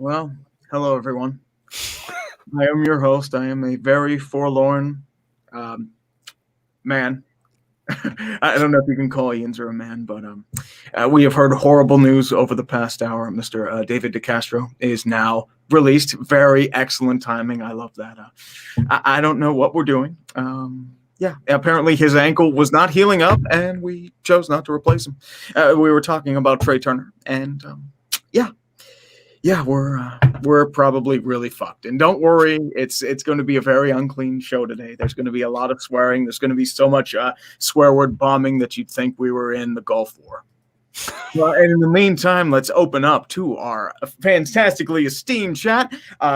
Well, hello everyone. I am your host. I am a very forlorn man. I don't know if you can call Yinzer a man, but we have heard horrible news over the past hour. Mr. David DeCastro is now released. Very excellent timing. I love that. I don't know what we're doing. Yeah, apparently his ankle was not healing up, and we chose not to replace him. We were talking about Trey Turner, and yeah, we're probably really fucked. And don't worry, it's going to be a very unclean show today. There's going to be a lot of swearing. There's going to be so much swear word bombing that you'd think we were in the Gulf War. Well, and in the meantime, let's open up to our fantastically esteemed chat.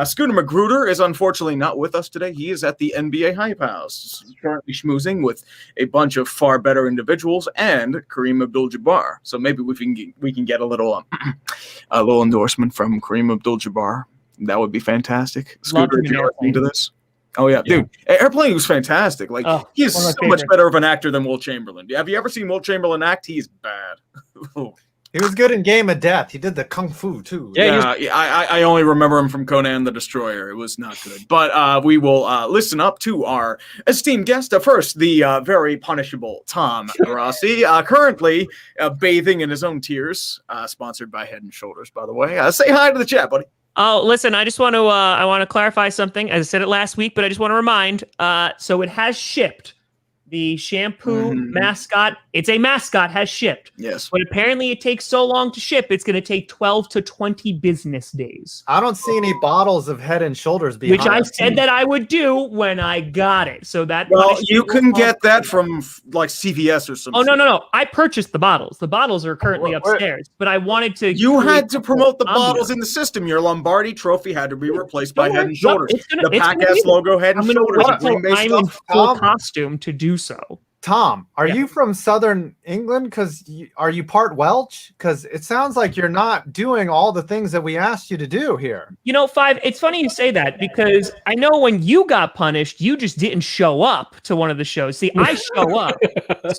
Scooter Magruder is unfortunately not with us today. He is at the NBA Hype House, currently schmoozing with a bunch of far better individuals and Kareem Abdul-Jabbar. So maybe we can get a little endorsement from Kareem Abdul-Jabbar. That would be fantastic. Scooter, if you're listening to this. Oh, yeah. Dude, Airplane was fantastic. Like, he is so much better of an actor than Will Chamberlain. Have you ever seen Will Chamberlain act? He's bad. He was good in Game of Death. He did the Kung Fu, too. I only remember him from Conan the Destroyer. It was not good. But we will listen up to our esteemed guest. First, the very punishable Tom Rossi, currently bathing in his own tears, sponsored by Head & Shoulders, by the way. Say hi to the chat, buddy. Oh, listen, I just want to I want to clarify something. I said it last week, but I just want to remind. So it has shipped. The shampoo mascot, it's a mascot, has shipped. Yes. But apparently it takes so long to ship, it's going to take 12 to 20 business days. I don't see any bottles of Head & Shoulders behind. Which I said that I would do when I got it. So that. Well, you can get that from like CVS or something. Oh, no. I purchased the bottles. The bottles are currently upstairs. But I wanted to. You had to promote the bottles in the system. Your Lombardi trophy had to be replaced by Head & Shoulders. The Pack-ass logo Head & Shoulders. I'm in full costume to do so. Tom, are you from Southern England? Are you part Welsh? Because it sounds like you're not doing all the things that we asked you to do here. You know, Five, it's funny you say that because I know when you got punished, you just didn't show up to one of the shows. See, I show up.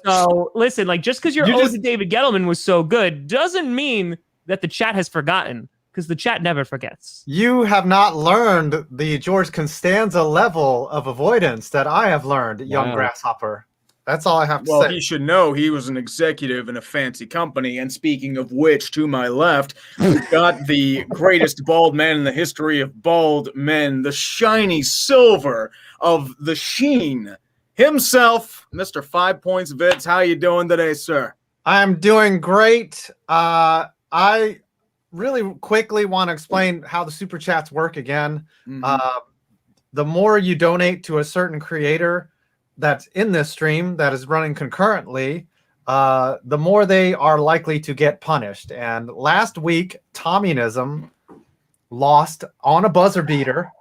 So listen, like just because your ode to David Gettleman was so good doesn't mean that the chat has forgotten. Because the chat never forgets. You have not learned the George Costanza level of avoidance that I have learned, young grasshopper. That's all I have to say. Well, he should know he was an executive in a fancy company. And speaking of which, to my left, we've got the greatest bald man in the history of bald men, the shiny silver of the sheen himself, Mr. 5 Points Vids. How you doing today, sir? I'm doing great. I really quickly want to explain how the super chats work again. The more you donate to a certain creator that's in this stream that is running concurrently, the more they are likely to get punished. And last week, Tommyism lost on a buzzer beater,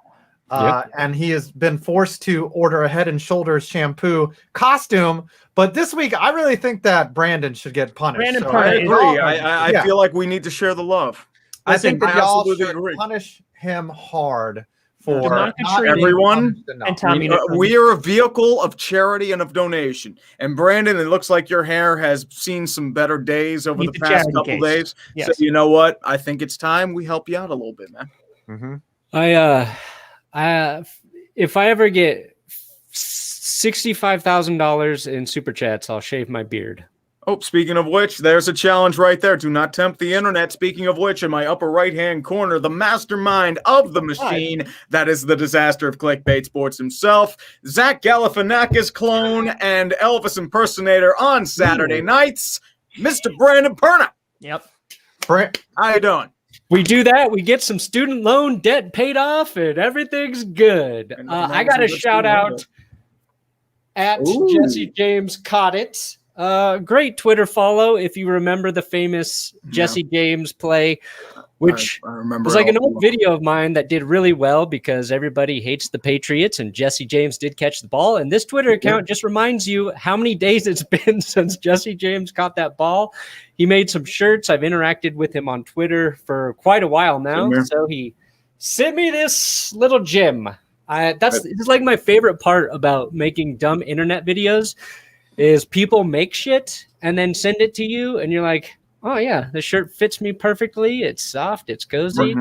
and he has been forced to order a Head & Shoulders shampoo costume. But this week, I really think that Brandon should get punished. I agree. I feel like we need to share the love. I think that y'all should punish him hard. For not everyone, and Tommy, we are a vehicle of charity and of donation. And Brandon, it looks like your hair has seen some better days over the past couple days. Yes. So you know what? I think it's time we help you out a little bit, man. If I ever get $65,000 in super chats, I'll shave my beard. Oh, speaking of which, there's a challenge right there. Do not tempt the internet. Speaking of which, in my upper right-hand corner, the mastermind of the machine, that is the disaster of Clickbait Sports himself, Zach Galifianakis clone and Elvis impersonator on Saturday nights, Mr. Brandon Perna. Yep. How you doing? We do that. We get some student loan debt paid off, and everything's good. I got a shout-out at Jesse James Caught It. Great Twitter follow if you remember the famous Jesse James play, which I remember was like an old video of mine that did really well because everybody hates the Patriots and Jesse James did catch the ball. And this Twitter account just reminds you how many days it's been since Jesse James caught that ball. He made some shirts. I've interacted with him on Twitter for quite a while now. So he sent me this little gem. This is like my favorite part about making dumb internet videos. Is people make shit and then send it to you and you're like, oh yeah, the shirt fits me perfectly. It's soft. It's cozy.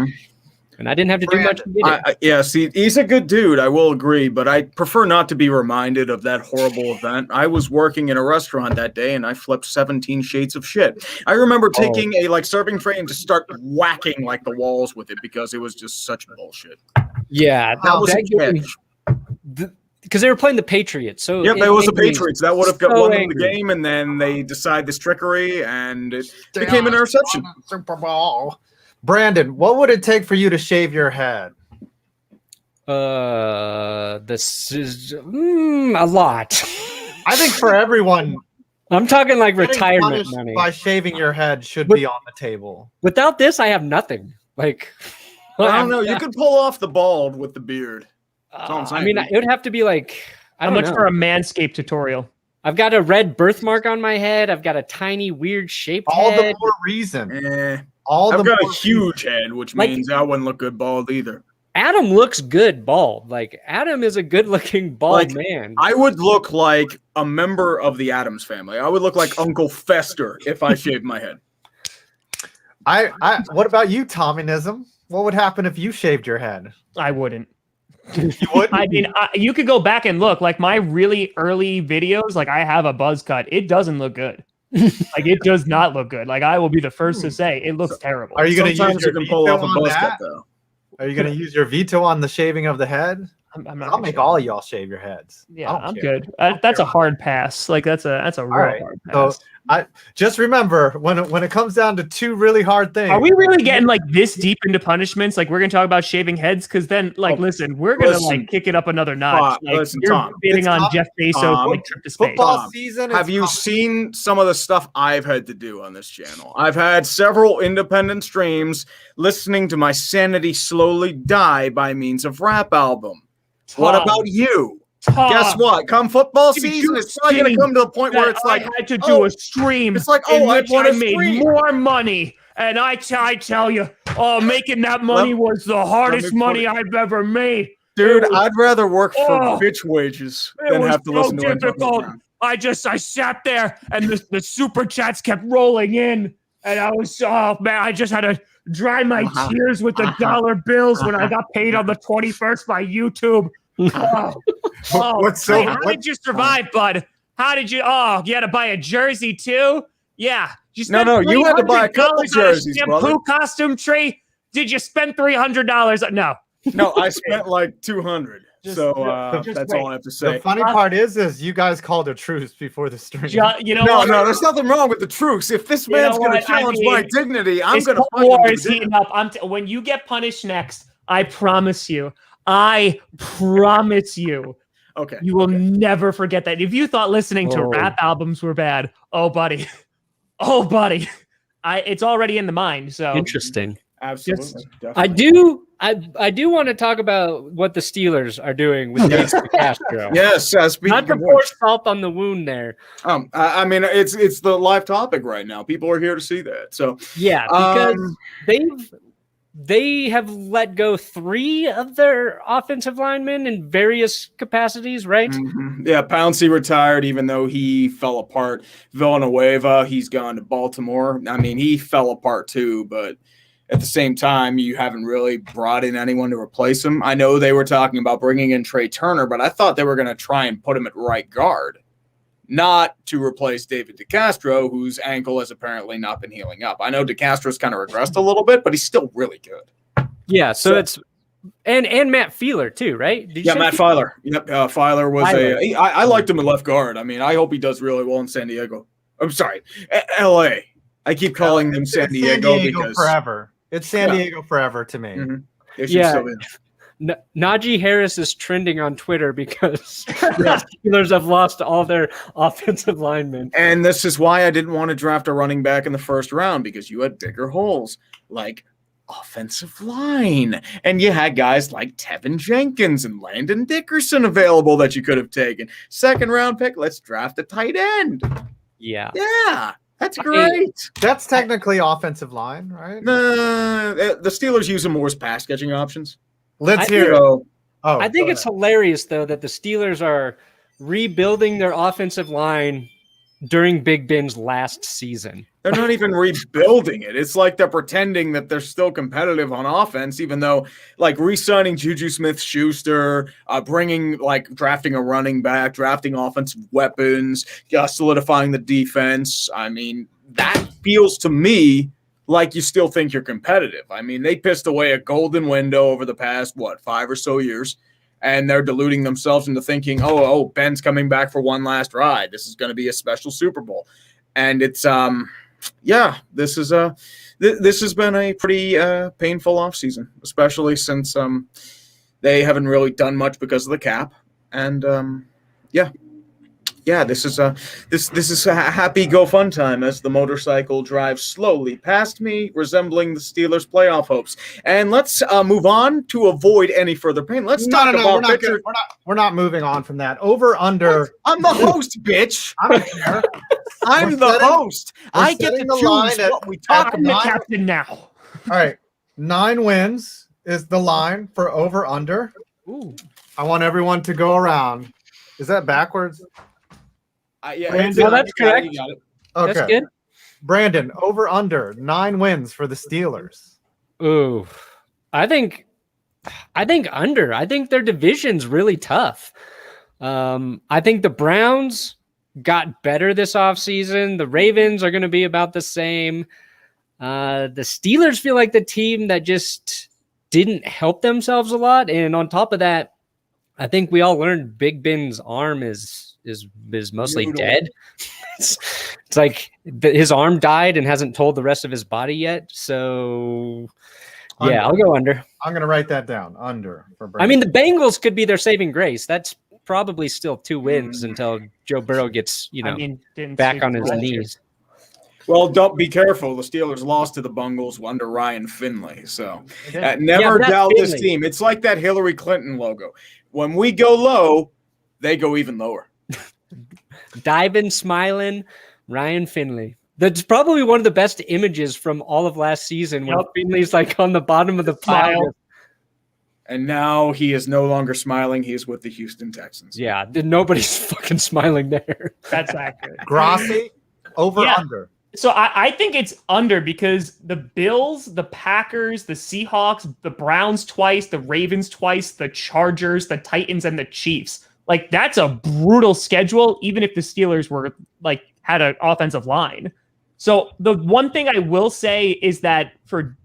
And I didn't have to do much to get it. Yeah, see, he's a good dude, I will agree, but I prefer not to be reminded of that horrible event. I was working in a restaurant that day, and I flipped 17 shades of shit. I remember taking a serving tray and just start whacking the walls with it because it was just such bullshit. Yeah, that was a catch. Because they were playing the Patriots. So yep, it was the Patriots. That would have got won them the angry. game, and then they decide this trickery, and it became an interception. Super Bowl. Brandon, what would it take for you to shave your head? This is a lot. I think for everyone, I'm talking like getting retirement punished money. by shaving your head should be on the table. Without this, I have nothing. Like, I don't know. You could pull off the bald with the beard. I mean, it would have to be like how much for a Manscaped tutorial? I've got a red birthmark on my head. I've got a tiny, weird shaped All head. the more reason. I've got a huge head, which means I wouldn't look good bald either. Adam looks good bald. Like, Adam is a good-looking bald man. I would look like a member of the Addams family. I would look like Uncle Fester if I shaved my head. What about you, Tommyism? What would happen if you shaved your head? I wouldn't. You wouldn't? I mean, you could go back and look. Like my really early videos, like I have a buzz cut. It doesn't look good. Like it does not look good. Like I will be the first to say it looks terrible. Are you going to use your pull veto off a on buzz that? cut though? Are you going to use your veto on the shaving of the head? I'm not I'll make all of y'all shave your heads. Yeah, I'm good. That's a hard pass. Like that's a real hard pass. So I just remember when it comes down to two really hard things. Are we really getting like this deep into punishments? Like we're gonna talk about shaving heads because then listen, we're gonna like kick it up another notch. Like you're bidding on Jeff Bezos like trip to space. Football season. Have you seen some of the stuff I've had to do on this channel? I've had several independent streams listening to my sanity slowly die by means of rap album. What about you? Guess what? Come football season, it's not going to come to a point where it's like I had to do a stream. It's like, in I which want I to made more money, and I tell you, making that money was the hardest money I've ever made. Dude, I'd rather work for bitch wages than have to listen to difficult. I sat there, and the super chats kept rolling in, and I was I just had to dry my tears with the dollar bills when I got paid on the 21st by YouTube. How did you survive, bud? How did you? You had to buy a jersey too? Yeah. No, you had to buy a couple jerseys, shampoo brother. Costume tree. Did you spend $300? No, I spent like $200. That's all I have to say. The funny part is you guys called a truce before the stream. No, there's nothing wrong with the truce. If this man's going to challenge my dignity, I'm going to fight him. War is heating up. When you get punished next, I promise you. Okay. You will never forget that. If you thought listening to rap albums were bad, buddy. It's already in the mind. So interesting. Absolutely. I do want to talk about what the Steelers are doing with David DeCastro. Yes, not to pour salt on the wound there. I mean, it's the live topic right now. People are here to see that. So yeah, because they have let go 3 of their offensive linemen in various capacities, right? Mm-hmm. Yeah, Pouncey retired, even though he fell apart. Villanueva, he's gone to Baltimore. I mean, he fell apart too, but at the same time, you haven't really brought in anyone to replace him. I know they were talking about bringing in Trey Turner, but I thought they were going to try and put him at right guard, not to replace David DeCastro, whose ankle has apparently not been healing up. I know DeCastro's kind of regressed a little bit, but he's still really good. Yeah, so it's and Matt Fielder too, right? Matt Filer. Yep, Filer was I liked him at left guard. I mean, I hope he does really well in San Diego. I'm sorry, L.A. I keep calling them San Diego because forever. It's San Diego forever to me. Mm-hmm. Najee Harris is trending on Twitter because the Steelers have lost all their offensive linemen. And this is why I didn't want to draft a running back in the first round, because you had bigger holes like offensive line. And you had guys like Tevin Jenkins and Landon Dickerson available that you could have taken. Second round pick, let's draft a tight end. Yeah. That's great. That's technically offensive line, right? The Steelers use them more as pass catching options. Let's hear it. I think it's hilarious, though, that the Steelers are rebuilding their offensive line during Big Ben's last season. They're not even rebuilding it. It's like they're pretending that they're still competitive on offense, even though like re-signing Juju Smith-Schuster, drafting a running back, drafting offensive weapons, solidifying the defense. I mean, that feels to me like you still think you're competitive. I mean, they pissed away a golden window over the past, 5 or so years, and they're deluding themselves into thinking, oh, Ben's coming back for one last ride. This is going to be a special Super Bowl. And it's, this has been a pretty painful offseason, especially since they haven't really done much because of the cap. And, this is a happy go fun time as the motorcycle drives slowly past me, resembling the Steelers' playoff hopes. And let's move on to avoid any further pain. Let's talk about pitcher. We're not moving on from that. Over under. I'm the host, bitch. I don't care. I'm the host. I get to choose what we talk I'm the about. captain now. All right, 9 wins is the line for over under. Ooh. I want everyone to go around. Is that backwards? No, that's correct. You got it. Okay. That's good. Brandon, over under 9 wins for the Steelers. Ooh, I think under. I think their division's really tough. I think the Browns got better this offseason. The Ravens are going to be about the same. The Steelers feel like the team that just didn't help themselves a lot. And on top of that, I think we all learned Big Ben's arm is mostly dead. It's like his arm died and hasn't told the rest of his body yet. So, yeah, I'll go under. I'm going to write that down. Under for Brandon. I mean, the Bengals could be their saving grace. That's probably still 2 wins until Joe Burrow gets, back on his knees. Well, don't be careful. The Steelers lost to the Bengals under Ryan Finley. So never doubt this team. It's like that Hillary Clinton logo. When we go low, they go even lower. Diving, smiling, Ryan Finley. That's probably one of the best images from all of last season when Finley's like on the bottom of the pile. And now he is no longer smiling. He is with the Houston Texans. Yeah, nobody's fucking smiling there. That's accurate. Grossi, over under. So I think it's under because the Bills, the Packers, the Seahawks, the Browns twice, the Ravens twice, the Chargers, the Titans, and the Chiefs. Like, that's a brutal schedule, even if the Steelers were had an offensive line. So the one thing I will say is that for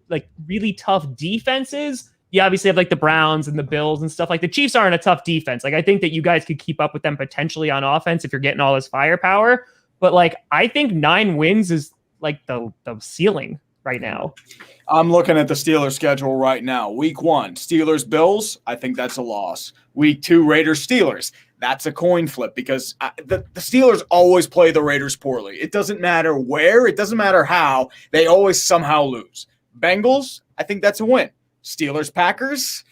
really tough defenses, you obviously have the Browns and the Bills and stuff. Like, the Chiefs aren't a tough defense. I think that you guys could keep up with them potentially on offense if you're getting all this firepower. But I think 9 wins is the ceiling right now. I'm looking at the Steelers schedule right now. Week 1, Steelers, Bills. I think that's a loss. Week 2, Raiders, Steelers. That's a coin flip because the Steelers always play the Raiders poorly. It doesn't matter where. It doesn't matter how. They always somehow lose. Bengals, I think that's a win. Steelers, Packers.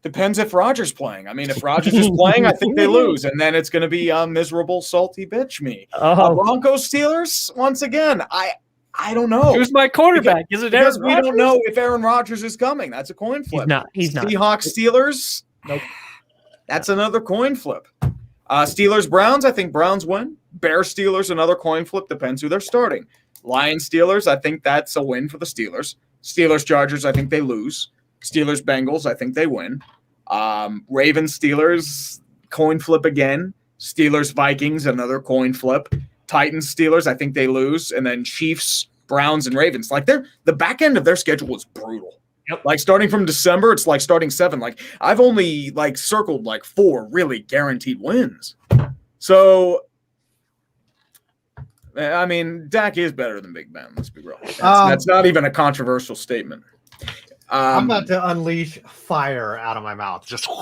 Depends if Rodgers playing. I mean, if Rodgers is playing, I think they lose, and then it's going to be a miserable, salty bitch me. Broncos, Steelers. Once again, I don't know. Who's my quarterback? Is it Aaron Rodgers? We don't know if Aaron Rodgers is coming. That's a coin flip. He's not. Seahawks, Steelers. Nope. That's another coin flip. Steelers, Browns. I think Browns win. Bears, Steelers. Another coin flip. Depends who they're starting. Lions, Steelers. I think that's a win for the Steelers. Steelers, Chargers. I think they lose. Steelers, Bengals, I think they win. Ravens, Steelers, coin flip again. Steelers, Vikings, another coin flip. Titans, Steelers, I think they lose. And then Chiefs, Browns, and Ravens. The back end of their schedule is brutal. Yep. Starting from December, it's like starting 7. I've only circled 4 really guaranteed wins. So, I mean, Dak is better than Big Ben. Let's be real. That's not even a controversial statement. I'm about to unleash fire out of my mouth. Just do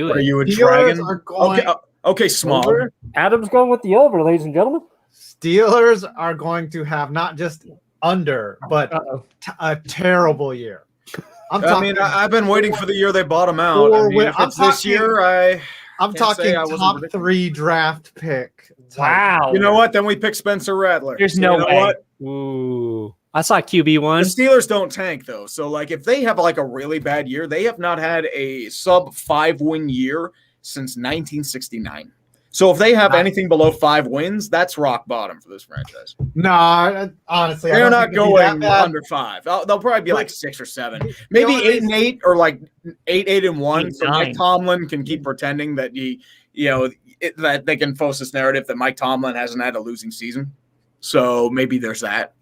it. Are you a Steelers dragon? Okay, small. Adam's going with the over, ladies and gentlemen. Steelers are going to have not just under, but a terrible year. I've been waiting for the year they bottom out. If it's this year, I'm talking top 3 draft pick. Wow. You know what? Then we pick Spencer Rattler. There's no way. What? Ooh. I saw QB1. The Steelers don't tank, though. So, if they have, a really bad year, they have not had a sub-5-win year since 1969. So if they have anything below 5 wins, that's rock bottom for this franchise. No, honestly, They're not going under 5. They'll probably be like 6 or 7, maybe 8-8 or like 8-1. So Mike Tomlin can keep pretending that that they can force this narrative that Mike Tomlin hasn't had a losing season. So maybe there's that.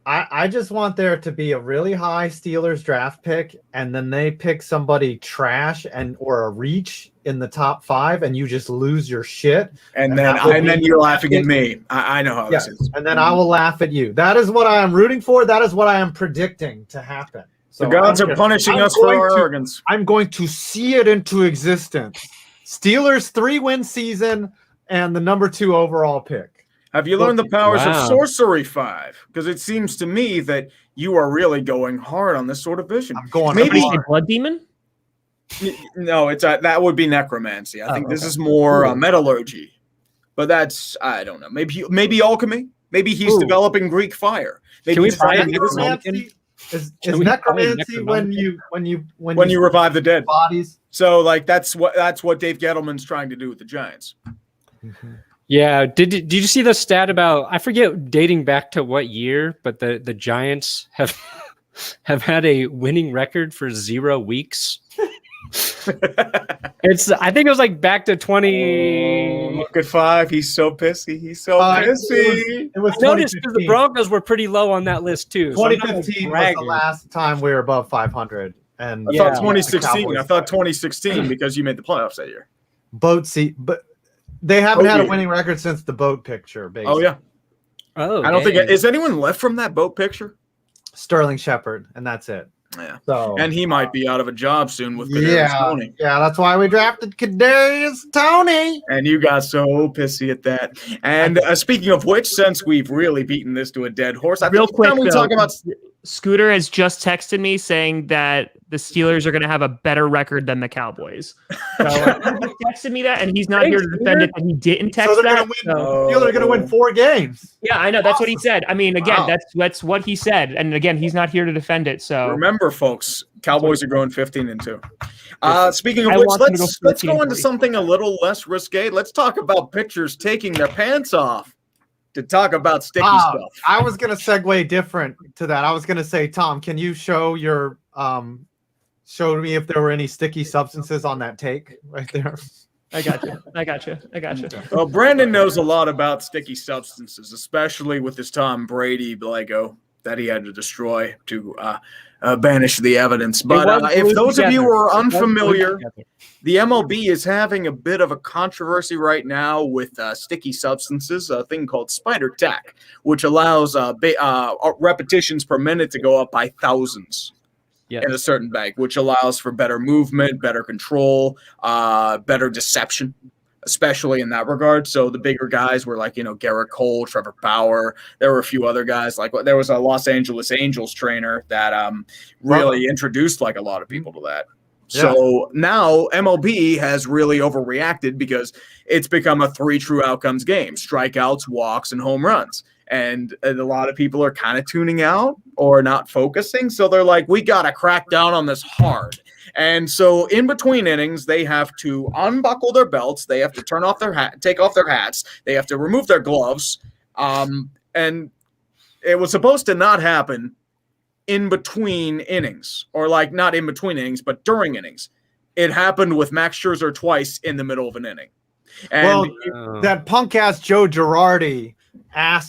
I just want there to be a really high Steelers draft pick, and then they pick somebody trash or a reach in the top 5, and you just lose your shit. And then you're laughing at me. I know how this is. And then I will laugh at you. That is what I am rooting for. That is what I am predicting to happen. So the gods are punishing us for our arrogance. I'm going to see it into existence. Steelers 3-win season and the number 2 overall pick. Have you learned the powers of sorcery, 5? Because it seems to me that you are really going hard on this sort of vision. I'm going maybe blood demon. No, it's that would be necromancy. I think this is more metallurgy, but that's I don't know. Maybe alchemy. Maybe he's developing Greek fire. Maybe Can we buy necromancy? Is necromancy when you revive the dead bodies? So like that's what Dave Gettleman's trying to do with the Giants. Mm-hmm. Yeah. Did you see the stat about, I forget dating back to what year, but the Giants have had a winning record for 0 weeks. I think it was like back to 20. Look at 5. He's so pissy. Pissy. It was noticed because the Broncos were pretty low on that list too. 2015 was the last time we were above 500. And I thought 2016. I thought 2016 because you made the playoffs that year. Boat seat, but they haven't had a winning record since the boat picture. Basically. Oh yeah. Oh, I don't think is anyone left from that boat picture. Sterling Shepard, and that's it. Yeah. So and he might be out of a job soon with Kadarius Toney. Yeah, that's why we drafted Kadarius Toney. And you got so pissy at that. And speaking of which, since we've really beaten this to a dead horse, real quick, we talk about. Scooter has just texted me saying that the Steelers are going to have a better record than the Cowboys. So he texted me that, and he's not here to defend it. And he didn't text that. The Steelers are going to win 4 games. Yeah, I know. That's what he said. I mean, again, that's what he said. And again, he's not here to defend it. So remember, folks, Cowboys are going 15-2. Speaking of which, let's go into something a little less risque. Let's talk about pitchers taking their pants off to talk about sticky stuff. I was going to segue different to that. I was going to say, Tom, can you show your show me if there were any sticky substances on that take right there? I got you. Well, Brandon knows a lot about sticky substances, especially with his Tom Brady Lego that he had to destroy to banish the evidence. But if those of you are unfamiliar, the MLB is having a bit of a controversy right now with sticky substances, a thing called spider tack, which allows repetitions per minute to go up by thousands. Yes. In a certain bag, which allows for better movement, better control, better deception, especially in that regard. So the bigger guys were like, Garrett Cole, Trevor Bauer. There were a few other guys. Like there was a Los Angeles Angels trainer that really introduced like a lot of people to that. Yeah. So now MLB has really overreacted because it's become a 3 true outcomes game: strikeouts, walks, and home runs. And a lot of people are kind of tuning out or not focusing. So they're like, we got to crack down on this hard. And so in between innings, they have to unbuckle their belts. They have to take off their hats. They have to remove their gloves. And it was supposed to not happen in between innings, or like not in between innings, but during innings. It happened with Max Scherzer twice in the middle of an inning. And that punk ass Joe Girardi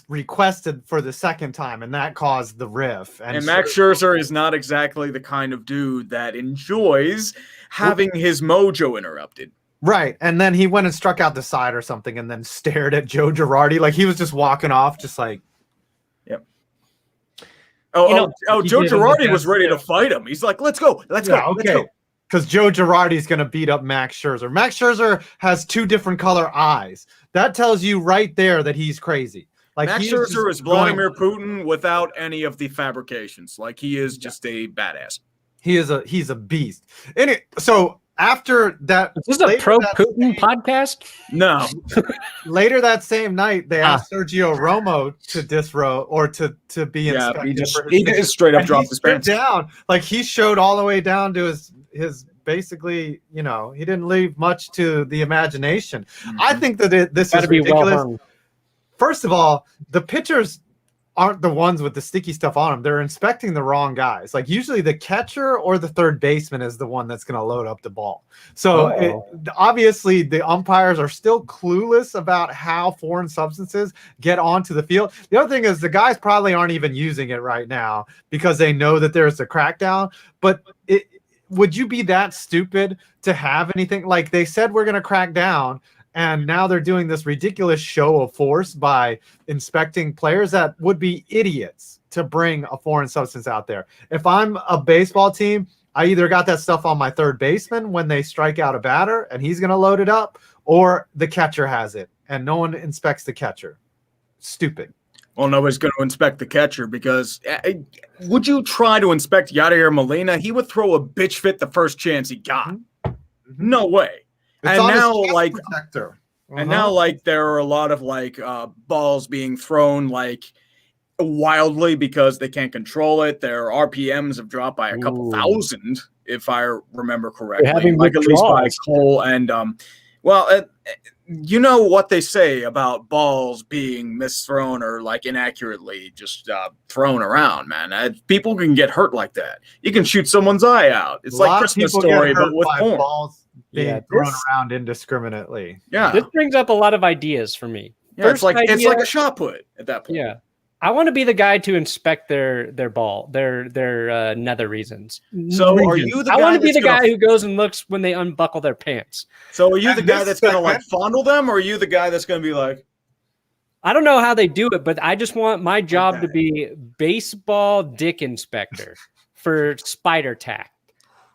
requested for the second time, and that caused the riff. And Max Scherzer is not exactly the kind of dude that enjoys having his mojo interrupted. Right. And then he went and struck out the side or something and then stared at Joe Girardi like he was just walking off, just like. Yep. Joe Girardi was ready to fight him. He's like, let's go. Let's go. Because Joe Girardi's going to beat up Max Scherzer. Max Scherzer has 2 different color eyes. That tells you right there that he's crazy. Like Max Scherzer is Vladimir Putin without any of the fabrications. Like he is just a badass. He's a beast. So after that, is this a pro-Putin podcast? No. Later that same night, they asked Sergio Romo to disrobe or to be inspected. He just straight up dropped his pants down. Like he showed all the way down to his basically, he didn't leave much to the imagination. I think that this is be ridiculous. well hung. First of all, the pitchers aren't the ones with the sticky stuff on them. They're inspecting the wrong guys. Like usually the catcher or the third baseman is the one that's going to load up the ball. So obviously the umpires are still clueless about how foreign substances get onto the field. The other thing is the guys probably aren't even using it right now because they know that there's a crackdown. But would you be that stupid to have anything? Like they said, we're going to crack down. And now they're doing this ridiculous show of force by inspecting players that would be idiots to bring a foreign substance out there. If I'm a baseball team, I either got that stuff on my third baseman when they strike out a batter and he's going to load it up, or the catcher has it and no one inspects the catcher. Stupid. Well, nobody's going to inspect the catcher because would you try to inspect Yadier Molina? He would throw a bitch fit the first chance he got. No way. It's and now, like, protector. and now, like, there are a lot of balls being thrown wildly because they can't control it. Their RPMs have dropped by a couple thousand, if I remember correctly. At least by Cole and you know what they say about balls being misthrown or inaccurately just thrown around, man. People can get hurt like that. You can shoot someone's eye out. It's like Christmas Story, but with porn. Balls being thrown around indiscriminately. Yeah, this brings up a lot of ideas for me. Yeah, it's like a shot put at that point. Yeah, I want to be the guy to inspect their ball, their nether reasons. So are you the guy? I want to be the guy who goes and looks when they unbuckle their pants. So are you the guy that's going to fondle them, or are you the guy that's going to be like? I don't know how they do it, but I just want my job to be baseball dick inspector for Spider Tack,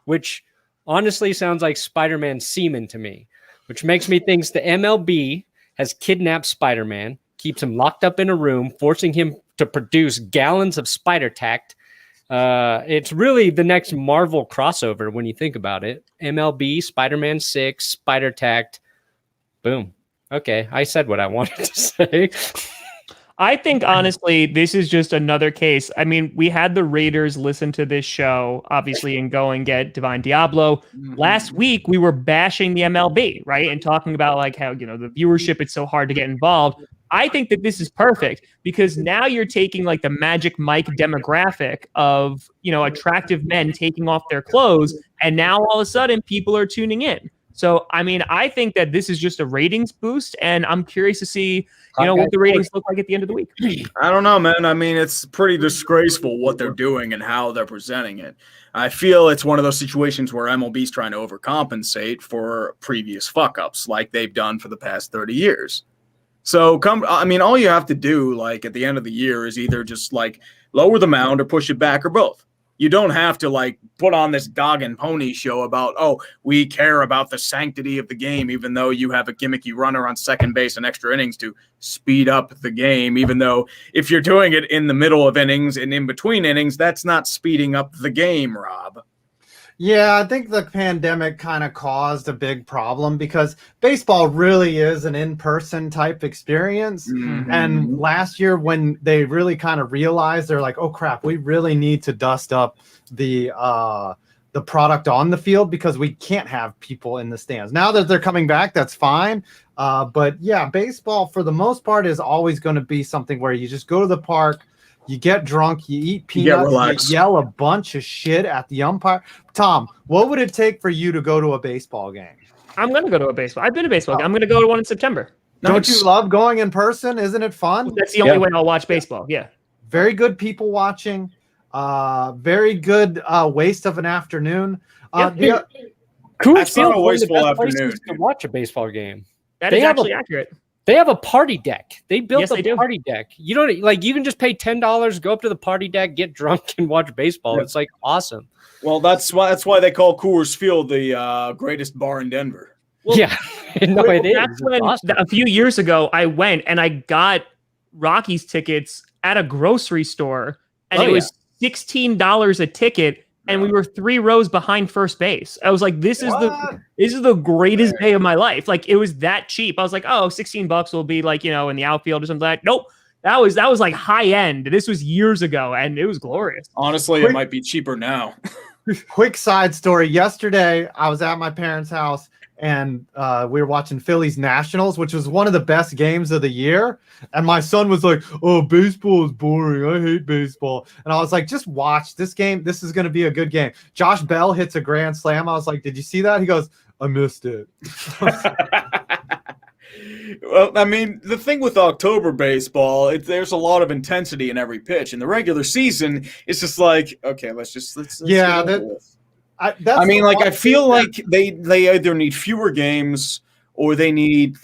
which honestly sounds like Spider-Man semen to me, which makes me think the MLB has kidnapped Spider-Man, keeps him locked up in a room, forcing him to produce gallons of Spider Tact. It's really the next Marvel crossover when you think about it. MLB, Spider-Man 6, Spider Tact. Boom. Okay, I said what I wanted to say. I think, honestly, this is just another case. I mean, we had the Raiders listen to this show, obviously, and go and get Divine Diablo. Last week, we were bashing the MLB, right? And talking about how, the viewership, it's so hard to get involved. I think that this is perfect because now you're taking the Magic Mike demographic of, attractive men taking off their clothes. And now all of a sudden people are tuning in. So, I mean, I think that this is just a ratings boost, and I'm curious to see, what the ratings look like at the end of the week. I don't know, man. I mean, it's pretty disgraceful what they're doing and how they're presenting it. I feel it's one of those situations where MLB's trying to overcompensate for previous fuck-ups like they've done for the past 30 years. So, all you have to do, at the end of the year is either just, lower the mound or push it back or both. You don't have to put on this dog and pony show about, we care about the sanctity of the game, even though you have a gimmicky runner on second base and extra innings to speed up the game, even though if you're doing it in the middle of innings and in between innings, that's not speeding up the game, Rob. Yeah, I think the pandemic kind of caused a big problem because baseball really is an in-person type experience. Mm-hmm. And last year when they really kind of realized, they're like, oh crap, we really need to dust up the product on the field because we can't have people in the stands. Now that they're coming back, that's fine. But yeah, baseball for the most part is always going to be something where you just go to the park, you get drunk, you eat peanuts, you yell a bunch of shit at the umpire. Tom, what would it take for you to go to a baseball game? I'm going to go to a baseball. I've been to a baseball game. I'm going to go to one in September. Don't you love going in person? Isn't it fun? That's the only way I'll watch baseball. Yeah. Very good people watching. Very good waste of an afternoon. Coors Field is one of the best places to watch a baseball game. That is actually accurate. They have a party deck. They built a party deck. You don't you can just pay $10, go up to the party deck, get drunk, and watch baseball. It's awesome. Well, that's why they call Coors Field the greatest bar in Denver. Well, yeah, no, it is. That's when a few years ago I went and I got Rockies tickets at a grocery store, and it was $16 a ticket. And we were 3 rows behind first base. I was like, this is the greatest day of my life. It was that cheap. I was like, oh, $16 will be in the outfield or something Nope. That was high end. This was years ago and it was glorious. Honestly, it might be cheaper now. Quick side story. Yesterday, I was at my parents' house and we were watching Phillies Nationals, which was one of the best games of the year. And my son was like, "Oh, baseball is boring. I hate baseball." And I was like, "Just watch this game. This is going to be a good game." Josh Bell hits a grand slam. I was like, "Did you see that?" He goes, "I missed it." Well, I mean, the thing with October baseball, there's a lot of intensity in every pitch. In the regular season, it's just like, okay, let's yeah, I mean, like, I feel like they either need fewer games or they need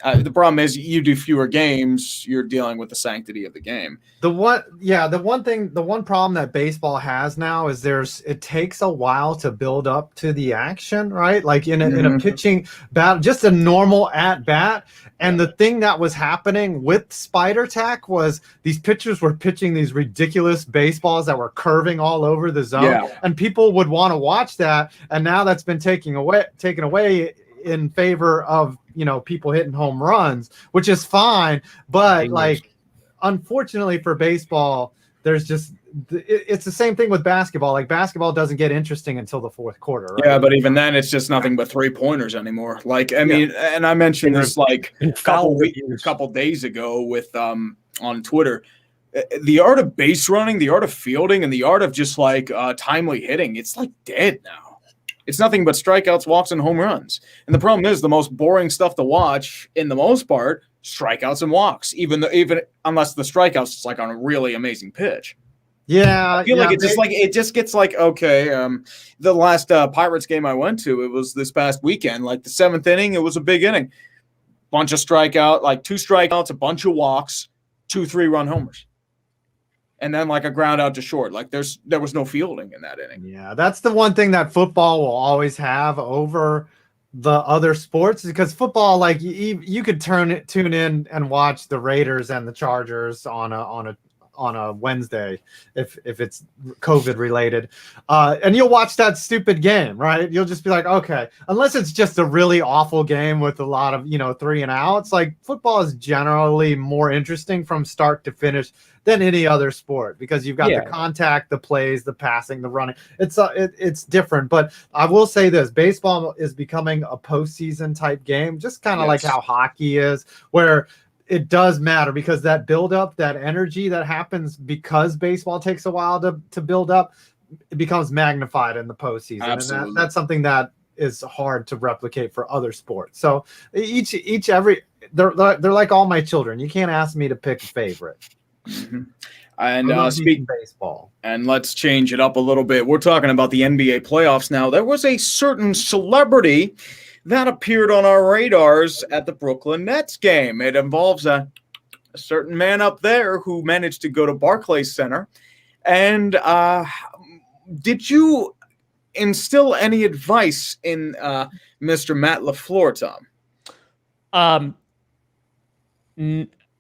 the problem is you do fewer games, you're dealing with the sanctity of the game. The one problem that baseball has now is it takes a while to build up to the action, right? Like in a pitching battle, just a normal at bat. And the thing that was happening with Spider Tack was these pitchers were pitching these ridiculous baseballs that were curving all over the zone, and people would want to watch that. And now that's been taken away in favor of, people hitting home runs, which is fine. But unfortunately for baseball, it's the same thing with basketball. Like, basketball doesn't get interesting until the fourth quarter, right? Yeah, but even then, it's just nothing but 3-pointers anymore. Like, I mean, and I mentioned this like a couple days ago with on Twitter. The art of base running, the art of fielding, and the art of just like timely hitting, it's like dead now. It's nothing but strikeouts, walks, and home runs. And the problem is the most boring stuff to watch, in the most part, strikeouts and walks. Even unless the strikeouts is like on a really amazing pitch. Yeah, I feel like it just gets like, okay. The last Pirates game I went to, it was this past weekend. Like the 7th inning, it was a big inning. Bunch of strikeout, like 2 strikeouts, a bunch of walks, 2 3-run homers. And then like a ground out to short. Like there was no fielding in that inning. Yeah, that's the one thing that football will always have over the other sports, because football, like you could tune in and watch the Raiders and the Chargers on a Wednesday if it's COVID related, and you'll watch that stupid game, right? You'll just be like, okay, unless it's just a really awful game with a lot of 3 and outs. Like, football is generally more interesting from start to finish than any other sport, because you've got the contact, the plays, the passing, the running. It's different. But I will say this: baseball is becoming a postseason type game, just kind of like how hockey is, where it does matter, because that buildup, that energy that happens because baseball takes a while to build up, it becomes magnified in the postseason. Absolutely. And that's something that is hard to replicate for other sports. So they're like all my children. You can't ask me to pick a favorite. Mm-hmm. And speak baseball, and let's change it up a little bit. We're talking about the NBA playoffs now. There was a certain celebrity that appeared on our radars at the Brooklyn Nets game. It involves a certain man up there who managed to go to Barclays Center. And did you instill any advice in Mr. Matt LaFleur, Tom?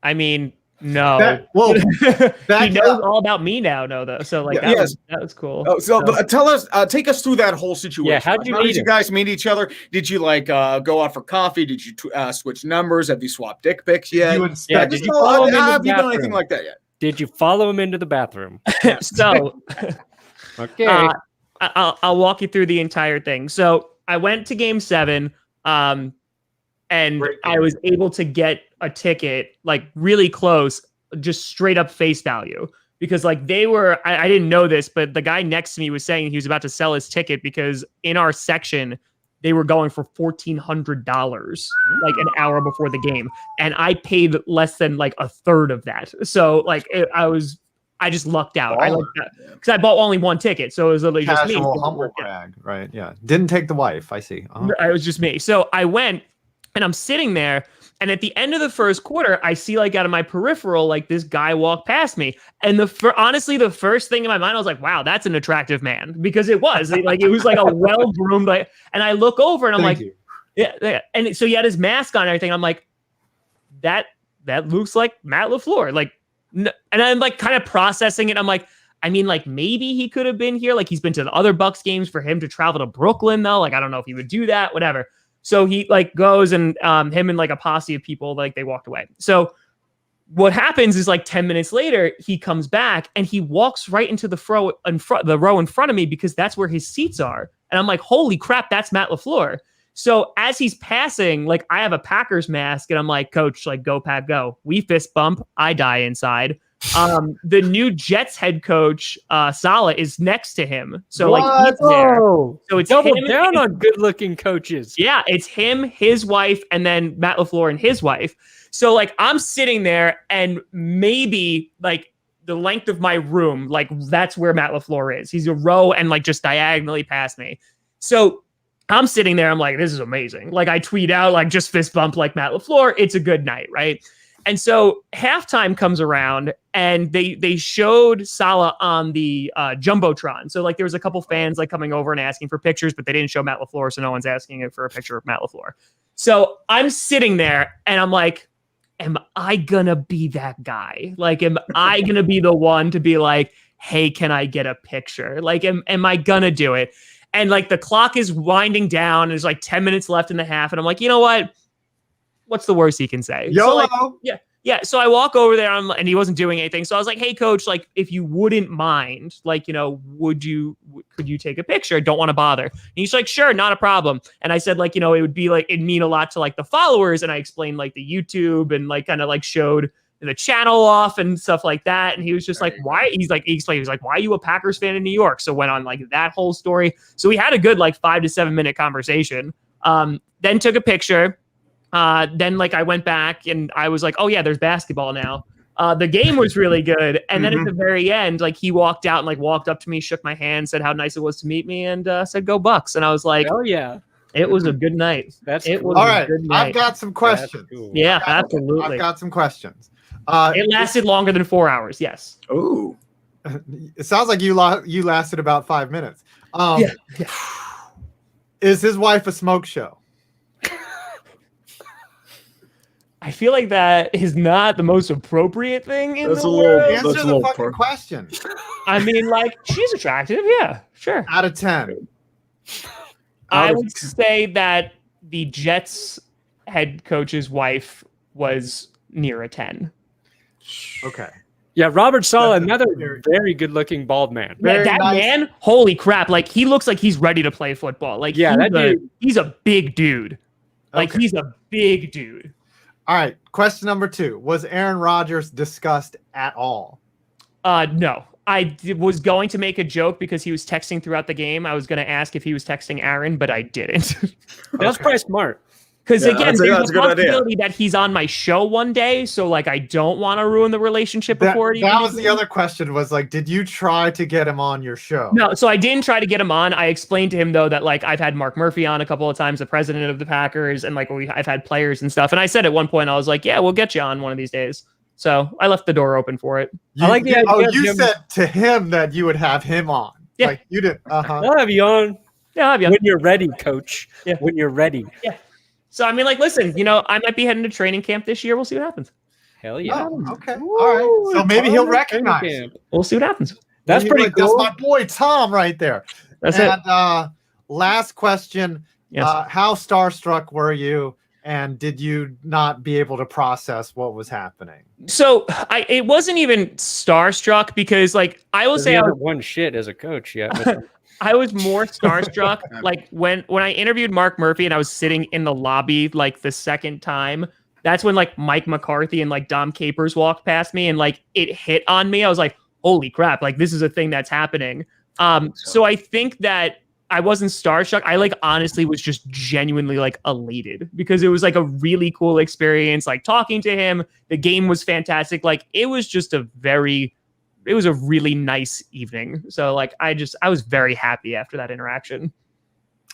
I mean, no. He knows all about me now, though. So that was cool. Oh, so tell us, take us through that whole situation. Yeah, how did you guys meet each other? Did you go out for coffee? Did you switch numbers? Have you swapped dick pics yet? Did you follow him into the have you done bathroom? anything like that yet? Did you follow him into the bathroom? So, okay, I'll walk you through the entire thing. So I went to Game 7. And I was able to get a ticket like really close, just straight up face value, because like they were, I didn't know this, but the guy next to me was saying he was about to sell his ticket because in our section, they were going for $1,400 like an hour before the game. And I paid less than like a third of that. So like I just lucked out. I like that because I bought only one ticket. So it was literally just me. Humble brag, right? Yeah. Didn't take the wife. I see. It was just me. So I went. And I'm sitting there, and at the end of the first quarter, I see like out of my peripheral, like this guy walk past me. And honestly, the first thing in my mind, I was like, wow, that's an attractive man, because it was like a well-groomed, and I look over and I'm yeah. And so he had his mask on and everything. I'm like, that looks like Matt LaFleur. Like, and I'm like kind of processing it. I'm like, I mean, like maybe he could have been here. Like he's been to the other Bucks games. For him to travel to Brooklyn though, like I don't know if he would do that, whatever. So he like goes and him and like a posse of people, like they walked away. So what happens is like 10 minutes later, he comes back and he walks right into the row in front of me because that's where his seats are. And I'm like, holy crap, that's Matt LaFleur. So as he's passing, like I have a Packers mask and I'm like, coach, like go Pack, go. We fist bump. I die inside. The new Jets head coach, Saleh, is next to him. So like he's there. So it's double him down on good looking coaches. Yeah, it's him, his wife, and then Matt LaFleur and his wife. So like I'm sitting there and maybe like the length of my room, like that's where Matt LaFleur is. He's a row and like just diagonally past me. So I'm sitting there. I'm like, this is amazing. Like I tweet out, like just fist bump like Matt LaFleur. It's a good night, right? And so halftime comes around and they showed Saleh on the Jumbotron. So like there was a couple fans like coming over and asking for pictures, but they didn't show Matt LaFleur. So no one's asking it for a picture of Matt LaFleur. So I'm sitting there and I'm like, am I gonna be that guy? Like, am I gonna be the one to be like, hey, can I get a picture? Like, am I gonna do it? And like the clock is winding down. There's like 10 minutes left in the half. And I'm like, you know what? What's the worst he can say? YOLO. So like, yeah. So I walk over there and he wasn't doing anything. So I was like, hey, coach, like if you wouldn't mind, like, you know, could you take a picture? I don't want to bother. And he's like, sure, not a problem. And I said, like, you know, it would be like, it'd mean a lot to like the followers. And I explained like the YouTube and like kind of like showed the channel off and stuff like that. And he was just like, why? He explained, he was like, why are you a Packers fan in New York? So went on like that whole story. So we had a good like 5 to 7 minute conversation. Then took a picture. Then like I went back and I was like, oh yeah, there's basketball now. The game was really good. And then at the very end, like he walked out and like walked up to me, shook my hand, said how nice it was to meet me, and said go Bucks. And I was like, oh yeah, it was a good night. That's it cool. was all a right. good night. I've got some questions. Cool. Yeah, absolutely. I've got some questions. It lasted longer than 4 hours. Yes. Ooh. It sounds like you lasted about 5 minutes. Yeah. Is his wife a smoke show? I feel like that is not the most appropriate thing in That's the a little- world. that's Answer a the little fucking poor. question. I mean, like she's attractive. Yeah, sure. Out of 10. I would say that the Jets head coach's wife was near a 10. Okay. Yeah, Robert Saleh, That's another very good-looking bald man. Very that nice. man, holy crap! Like he looks like he's ready to play football. Like Yeah, that dude. he's a big dude. Like Okay. he's a big dude. All right. Question number 2. Was Aaron Rodgers discussed at all? No. Was going to make a joke because he was texting throughout the game. I was going to ask if he was texting Aaron, but I didn't. That's probably smart. Because Yeah, again, that's there's a a good idea. possibility that he's on my show one day. So like, I don't want to ruin the relationship before it even That was the begins. other question was like, did you try to get him on your show? No, so I didn't try to get him on. I explained to him though that like I've had Mark Murphy on a couple of times, the president of the Packers, and like I've had players and stuff. And I said at one point, I was like, yeah, we'll get you on one of these days. So I left the door open for it. You, I like the idea of you him- said to him that you would have him on. Yeah. Like you did. I'll have you on Yeah, I'll be on. when you're ready, coach. Yeah. When you're ready. So I mean, like, listen, you know, I might be heading to training camp this year. We'll see what happens. Hell yeah. Oh, okay. All right. So maybe he'll recognize you. We'll see what happens. That's Maybe pretty like, cool. That's my boy Tom right there. That's it. And last question. Yes. How starstruck were you? And did you not be able to process what was happening? So it wasn't even starstruck because, like, I will He say hasn't won shit as a coach yet. I was more starstruck. Like when I interviewed Mark Murphy and I was sitting in the lobby like the second time, that's when like Mike McCarthy and like Dom Capers walked past me and like it hit on me. I was like, holy crap, like this is a thing that's happening. So I think that I wasn't starstruck. I like honestly was just genuinely like elated because it was like a really cool experience. Like talking to him, the game was fantastic. Like it was just a really nice evening. So like I was very happy after that interaction.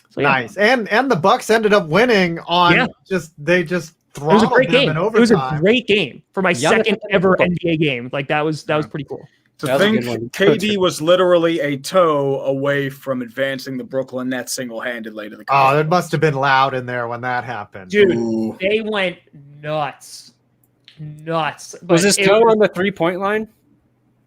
So, yeah. Nice. And the Bucks ended up winning on they just It was a throttled great them game. in It overtime. was a great game for my Yeah. second ever NBA game. Like that was pretty cool. To That was a think good one. KD was literally a toe away from advancing the Brooklyn Nets single-handedly to the Oh, it must have been loud in there when that happened. Dude, Ooh. they went nuts. But Was his it toe on the 3-point line?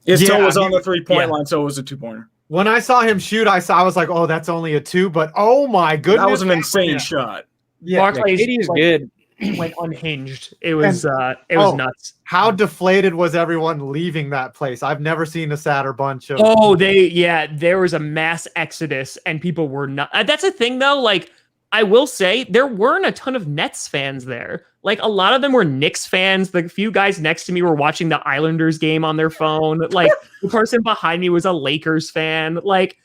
His Yeah, toe was on he- the three-point yeah. line, so it was a two-pointer. When I saw him shoot, I was like, oh, that's only a 2. But oh my goodness. That was an insane Yeah. shot. Yeah. Barclays, KD is like, good. went unhinged. It was nuts. How deflated was everyone leaving that place? I've never seen a sadder bunch of. Oh, there was a mass exodus, and people were not. That's a thing, though. Like, I will say, there weren't a ton of Nets fans there. Like, a lot of them were Knicks fans. The few guys next to me were watching the Islanders game on their phone. Like, the person behind me was a Lakers fan. Like,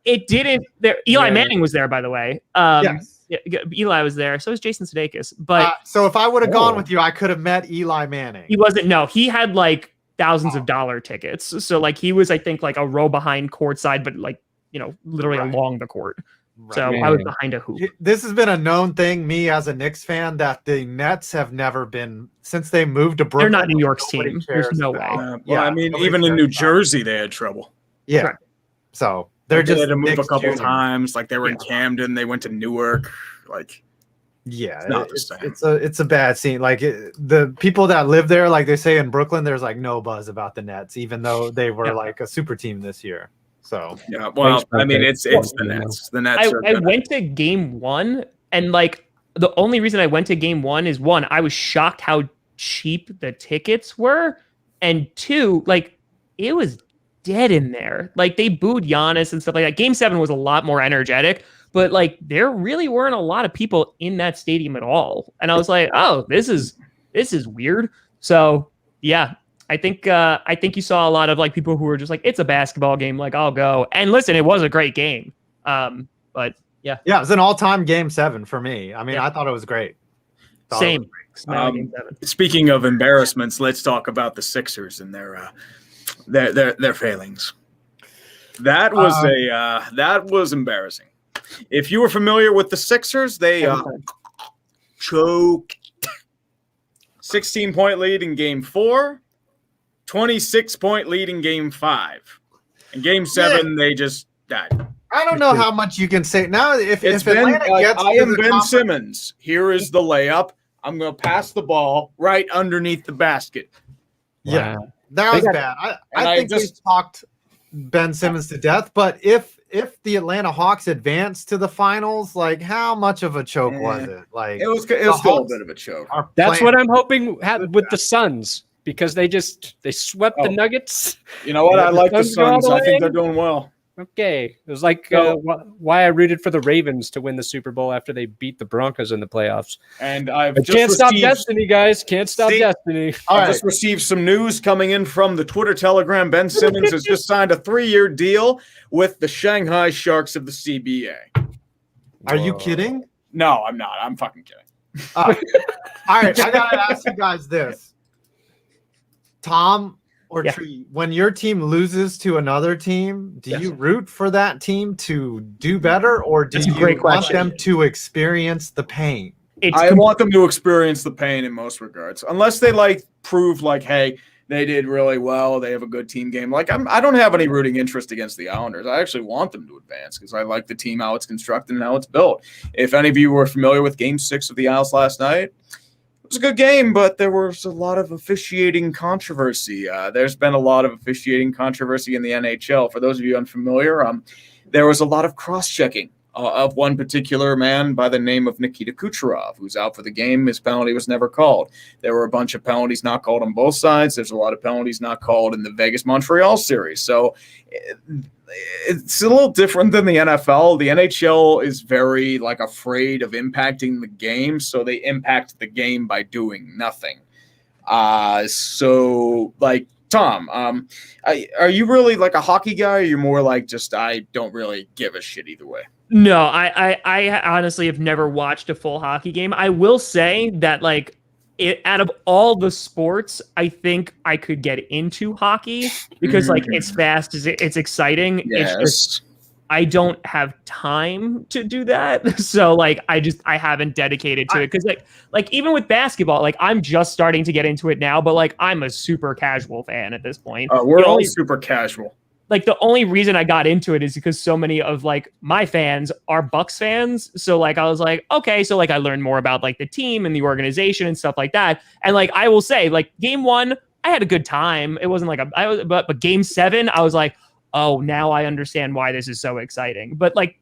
it didn't. Eli Manning was there, by the way. Yes. Yeah, Eli was there. So was Jason Sudeikis. But so if I would have gone with you, I could have met Eli Manning. he wasn't. No, he had like thousands of dollar tickets. So like he was, I think, like a row behind courtside, but like, literally along the court. Right. So I was behind a hoop. This has been a known thing, me as a Knicks fan, that the Nets have never been, since they moved to Brooklyn. They're not New York's team. There's no way. I mean, even in New Jersey, they had trouble. Yeah. Right. So they had to move a couple times. Like they were in Camden, they went to Newark. Like, it's a bad scene. Like the people that live there, like they say in Brooklyn, there's like no buzz about the Nets, even though they were like a super team this year. So yeah, well, I mean, it's the Nets. The Nets. I went to game 1, and like the only reason I went to game 1 is 1, I was shocked how cheap the tickets were, and 2, like it was dead in there. Like they booed Giannis and stuff like that. Game 7 was a lot more energetic, but like there really weren't a lot of people in that stadium at all. And I was like, oh, this is weird. So yeah, I think you saw a lot of like people who were just like, it's a basketball game, like I'll go. And listen, it was a great game. But yeah. Yeah, it was an all-time game 7 for me. I mean, I thought it was great. Same. Speaking of embarrassments, let's talk about the Sixers and their failings. That was embarrassing. If you were familiar with the Sixers, they choked. 16-point lead in game 4, 26-point lead in game 5. In game 7, they just died. I don't know how much you can say now. If Atlanta gets I am Ben Simmons. Here is the layup. I'm going to pass the ball right underneath the basket. Yeah, that was bad. I think we talked Ben Simmons to death, but if the Atlanta Hawks advanced to the finals, like how much of a choke was it? Like it was still a bit of a choke. That's what I'm hoping with the Suns, because they swept the Nuggets. You know what? I like the Suns. I think they're doing well. Okay. It was like why I rooted for the Ravens to win the Super Bowl after they beat the Broncos in the playoffs. And can't stop destiny, guys. Can't stop destiny. I just received some news coming in from the Twitter Telegram. Ben Simmons has just signed a 3-year deal with the Shanghai Sharks of the CBA. Are you kidding? No, I'm not. I'm fucking kidding. All right. I got to ask you guys this. Tom or Tree, when your team loses to another team, do you root for that team to do better, or do you want them to experience the pain? I want them to experience the pain in most regards, unless they prove hey, they did really well, they have a good team game. Like I don't have any rooting interest against the Islanders. I actually want them to advance because I like the team, how it's constructed and how it's built. If any of you were familiar with Game 6 of the Isles last night, it was a good game, but there was a lot of officiating controversy. There's been a lot of officiating controversy in the NHL. For those of you unfamiliar, there was a lot of cross-checking of one particular man by the name of Nikita Kucherov, who's out for the game. His penalty was never called. There were a bunch of penalties not called on both sides. There's a lot of penalties not called in the Vegas-Montreal series. So it's a little different than the NFL. The NHL is very afraid of impacting the game, so they impact the game by doing nothing. Tom, are you really a hockey guy, or you're more just I don't really give a shit either way? No, I honestly have never watched a full hockey game. I will say that out of all the sports, I think I could get into hockey because it's fast, it's exciting. Yes. It's just I don't have time to do that. So I haven't dedicated to it because even with basketball, I'm just starting to get into it now, but I'm a super casual fan at this point. We're all super casual. The only reason I got into it is because so many of my fans are Bucks fans. So I was okay. So I learned more about the team and the organization and stuff like that. And I will say game 1, I had a good time. It wasn't but game 7, I was oh, now I understand why this is so exciting. But I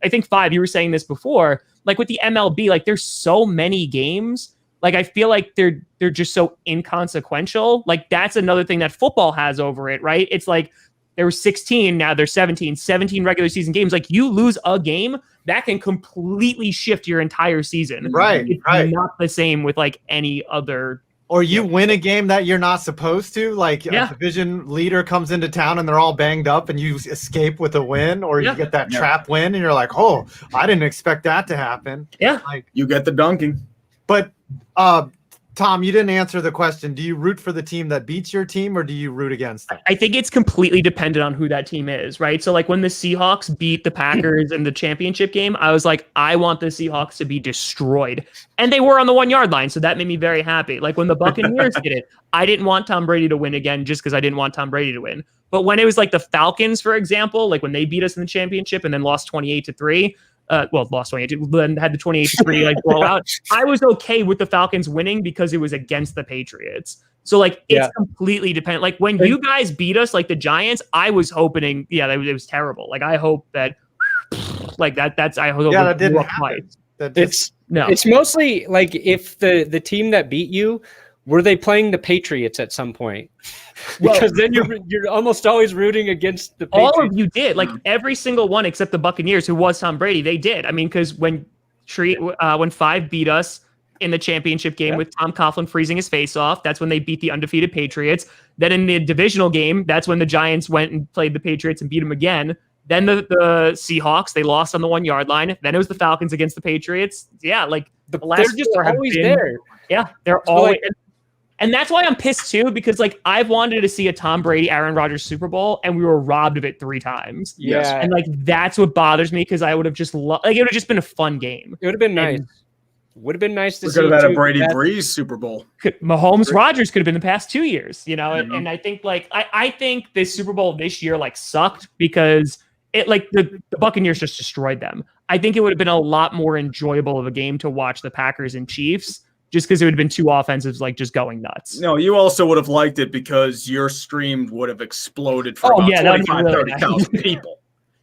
think 5, you were saying this before, like with the MLB, like there's so many games. Like I feel like they're just so inconsequential. Like that's another thing that football has over it, right? It's like there were 16, now there's 17 regular season games. Like you lose a game, that can completely shift your entire season. Right, it's right. not the same with like any other. Or you win a game that you're not supposed to, like a division leader comes into town and they're all banged up and you escape with a win, or you get that trap win and you're like, oh, I didn't expect that to happen. Yeah. Like You get the dunking. But Tom, you didn't answer the question. Do you root for the team that beats your team or do you root against them? I think it's completely dependent on who that team is, right? So like when the Seahawks beat the Packers in the championship game, I was like, I want the Seahawks to be destroyed. And they were on the 1 yard line. So that made me very happy. Like when the Buccaneers did it, I didn't want Tom Brady to win again just because I didn't want Tom Brady to win. But when it was like the Falcons, for example, like when they beat us in the championship and then lost 28-3, lost 28, then had the 28-3 like blowout. I was okay with the Falcons winning because it was against the Patriots. So like it's completely dependent. Like when you guys beat us, like the Giants, I was hoping, it was terrible. Like I hope that, like that's I hope that didn't happen. It's mostly like if the team that beat you, were they playing the Patriots at some point? Because then you're almost always rooting against the Patriots. All of you did, like every single one except the Buccaneers, who was Tom Brady. They did. I mean, because when 5 beat us in the championship game with Tom Coughlin freezing his face off, that's when they beat the undefeated Patriots. Then in the divisional game, that's when the Giants went and played the Patriots and beat them again. Then the Seahawks, they lost on the 1 yard line. Then it was the Falcons against the Patriots. Yeah, like the last they're just always there. Yeah, they're always. And that's why I'm pissed too, because like I've wanted to see a Tom Brady, Aaron Rodgers Super Bowl, and we were robbed of it 3 times. Yeah, and like that's what bothers me because I would have just it would have just been a fun game. It would have been nice. Would have been nice to see. We could have had a Brady Breeze Super Bowl. Mahomes Rodgers could have been the past 2 years, and I think like I think this Super Bowl this year like sucked because it like the Buccaneers just destroyed them. I think it would have been a lot more enjoyable of a game to watch the Packers and Chiefs. Just because it would have been 2 offensives like just going nuts. No, you also would have liked it because your stream would have exploded for about 25,000, 30,000 people.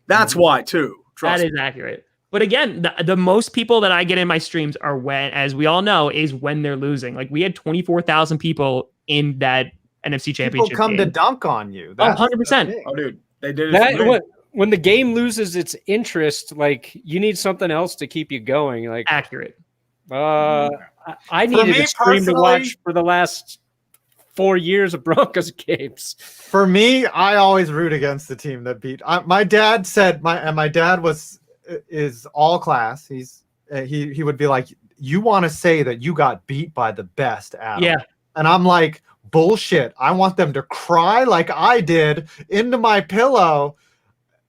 That's why, too. That is accurate. But again, the most people that I get in my streams are when, as we all know, is when they're losing. Like we had 24,000 people in that NFC Championship People come game. to dunk on you. 100%. Oh, dude. They did it. When the game loses its interest, like you need something else to keep you going. Like accurate. I needed a stream to watch for the last 4 years of Broncos games. For me, I always root against the team that beat. My dad said my dad is all class. He would be like, you want to say that you got beat by the best, Adam. Yeah. And I'm like, bullshit. I want them to cry like I did into my pillow.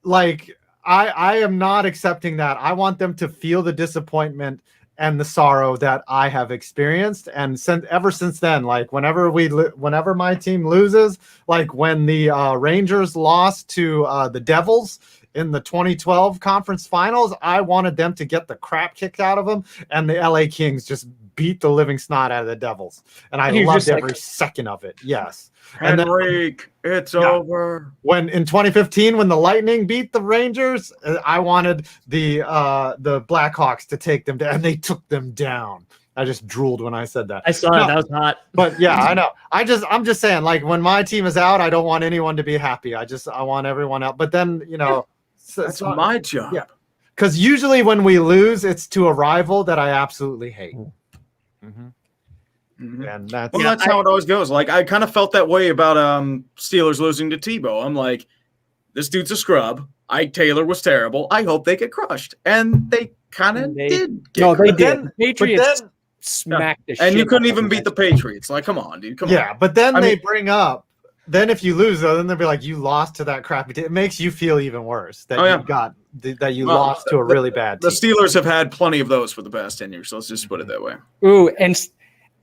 Like I am not accepting that. I want them to feel the disappointment and the sorrow that I have experienced. And ever since then, like whenever my team loses, like when the Rangers lost to the Devils in the 2012 conference finals, I wanted them to get the crap kicked out of them, and the LA Kings just beat the living snot out of the Devils. And I loved every second of it. Yes. And then, it's over. When in 2015, when the Lightning beat the Rangers, I wanted the Blackhawks to take them down, and they took them down. I just drooled when I said that. I saw it. That was hot. But yeah, I know. I'm just saying, like when my team is out, I don't want anyone to be happy. I want everyone out. But then, that's my job. Yeah. Because usually when we lose, it's to a rival that I absolutely hate. Mm-hmm. Mm-hmm. And that's how it always goes. Like I kind of felt that way about Steelers losing to Tebow. I'm like, this dude's a scrub. Ike Taylor was terrible. I hope they get crushed, and they kind of did. They did. Patriots smacked the shit. And you couldn't even beat the Patriots. Like, come on, dude. Come on. Yeah, but then they bring up. Then if you lose, then they'll be like, you lost to that crappy team. It makes you feel even worse that you lost to a really bad team. The Steelers have had plenty of those for the past 10 years, so let's just put it that way. Ooh,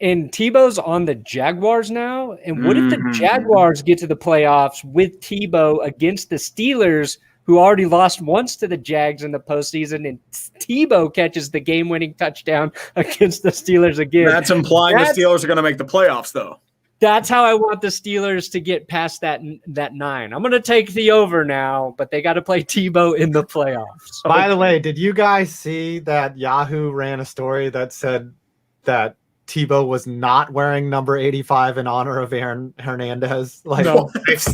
and Tebow's on the Jaguars now. And what if the Jaguars get to the playoffs with Tebow against the Steelers, who already lost once to the Jags in the postseason, and Tebow catches the game-winning touchdown against the Steelers again? That's implying the Steelers are going to make the playoffs, though. That's how I want the Steelers to get past that 9. I'm going to take the over now, but they got to play Tebow in the playoffs. By the way, did you guys see that Yahoo ran a story that said that Tebow was not wearing number 85 in honor of Aaron Hernandez? Like, No.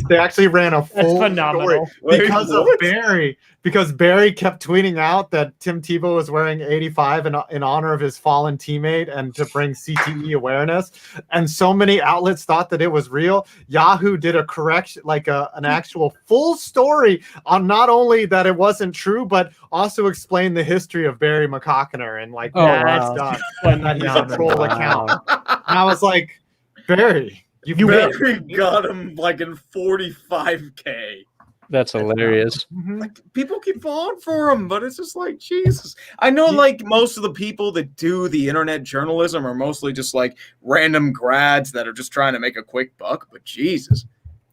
they actually ran a That's full phenomenal. story because of Barry. Because Barry kept tweeting out that Tim Tebow was wearing 85 in honor of his fallen teammate and to bring CTE awareness. And so many outlets thought that it was real. Yahoo did a correction, like an actual full story on not only that it wasn't true, but also explained the history of Barry McCockiner and like stuff. And that he's a troll account. And I was like, Barry, you win. Barry got him like in 45K. That's hilarious. Like, people keep falling for him, but it's just like, Jesus. I know, like, most of the people that do the internet journalism are mostly just like random grads that are just trying to make a quick buck, but Jesus.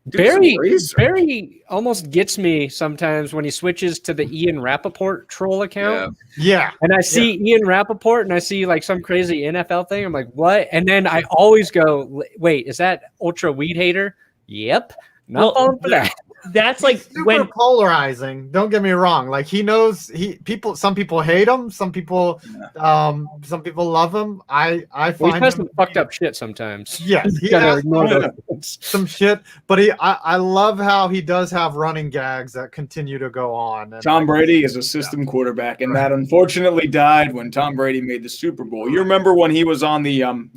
Barry almost gets me sometimes when he switches to the Ian Rappaport troll account. Yeah. And I see Ian Rappaport and I see like some crazy NFL thing. I'm like, what? And then I always go, wait, is that Ultra Weed Hater? Yep. Not falling for that. That's like super polarizing. Don't get me wrong. Like he knows some people hate him, some people love him. I find he has some fucked up shit sometimes. Yes, he has some shit, but I love how he does have running gags that continue to go on. And Tom Brady is a system quarterback, and that unfortunately died when Tom Brady made the Super Bowl. You remember when he was on the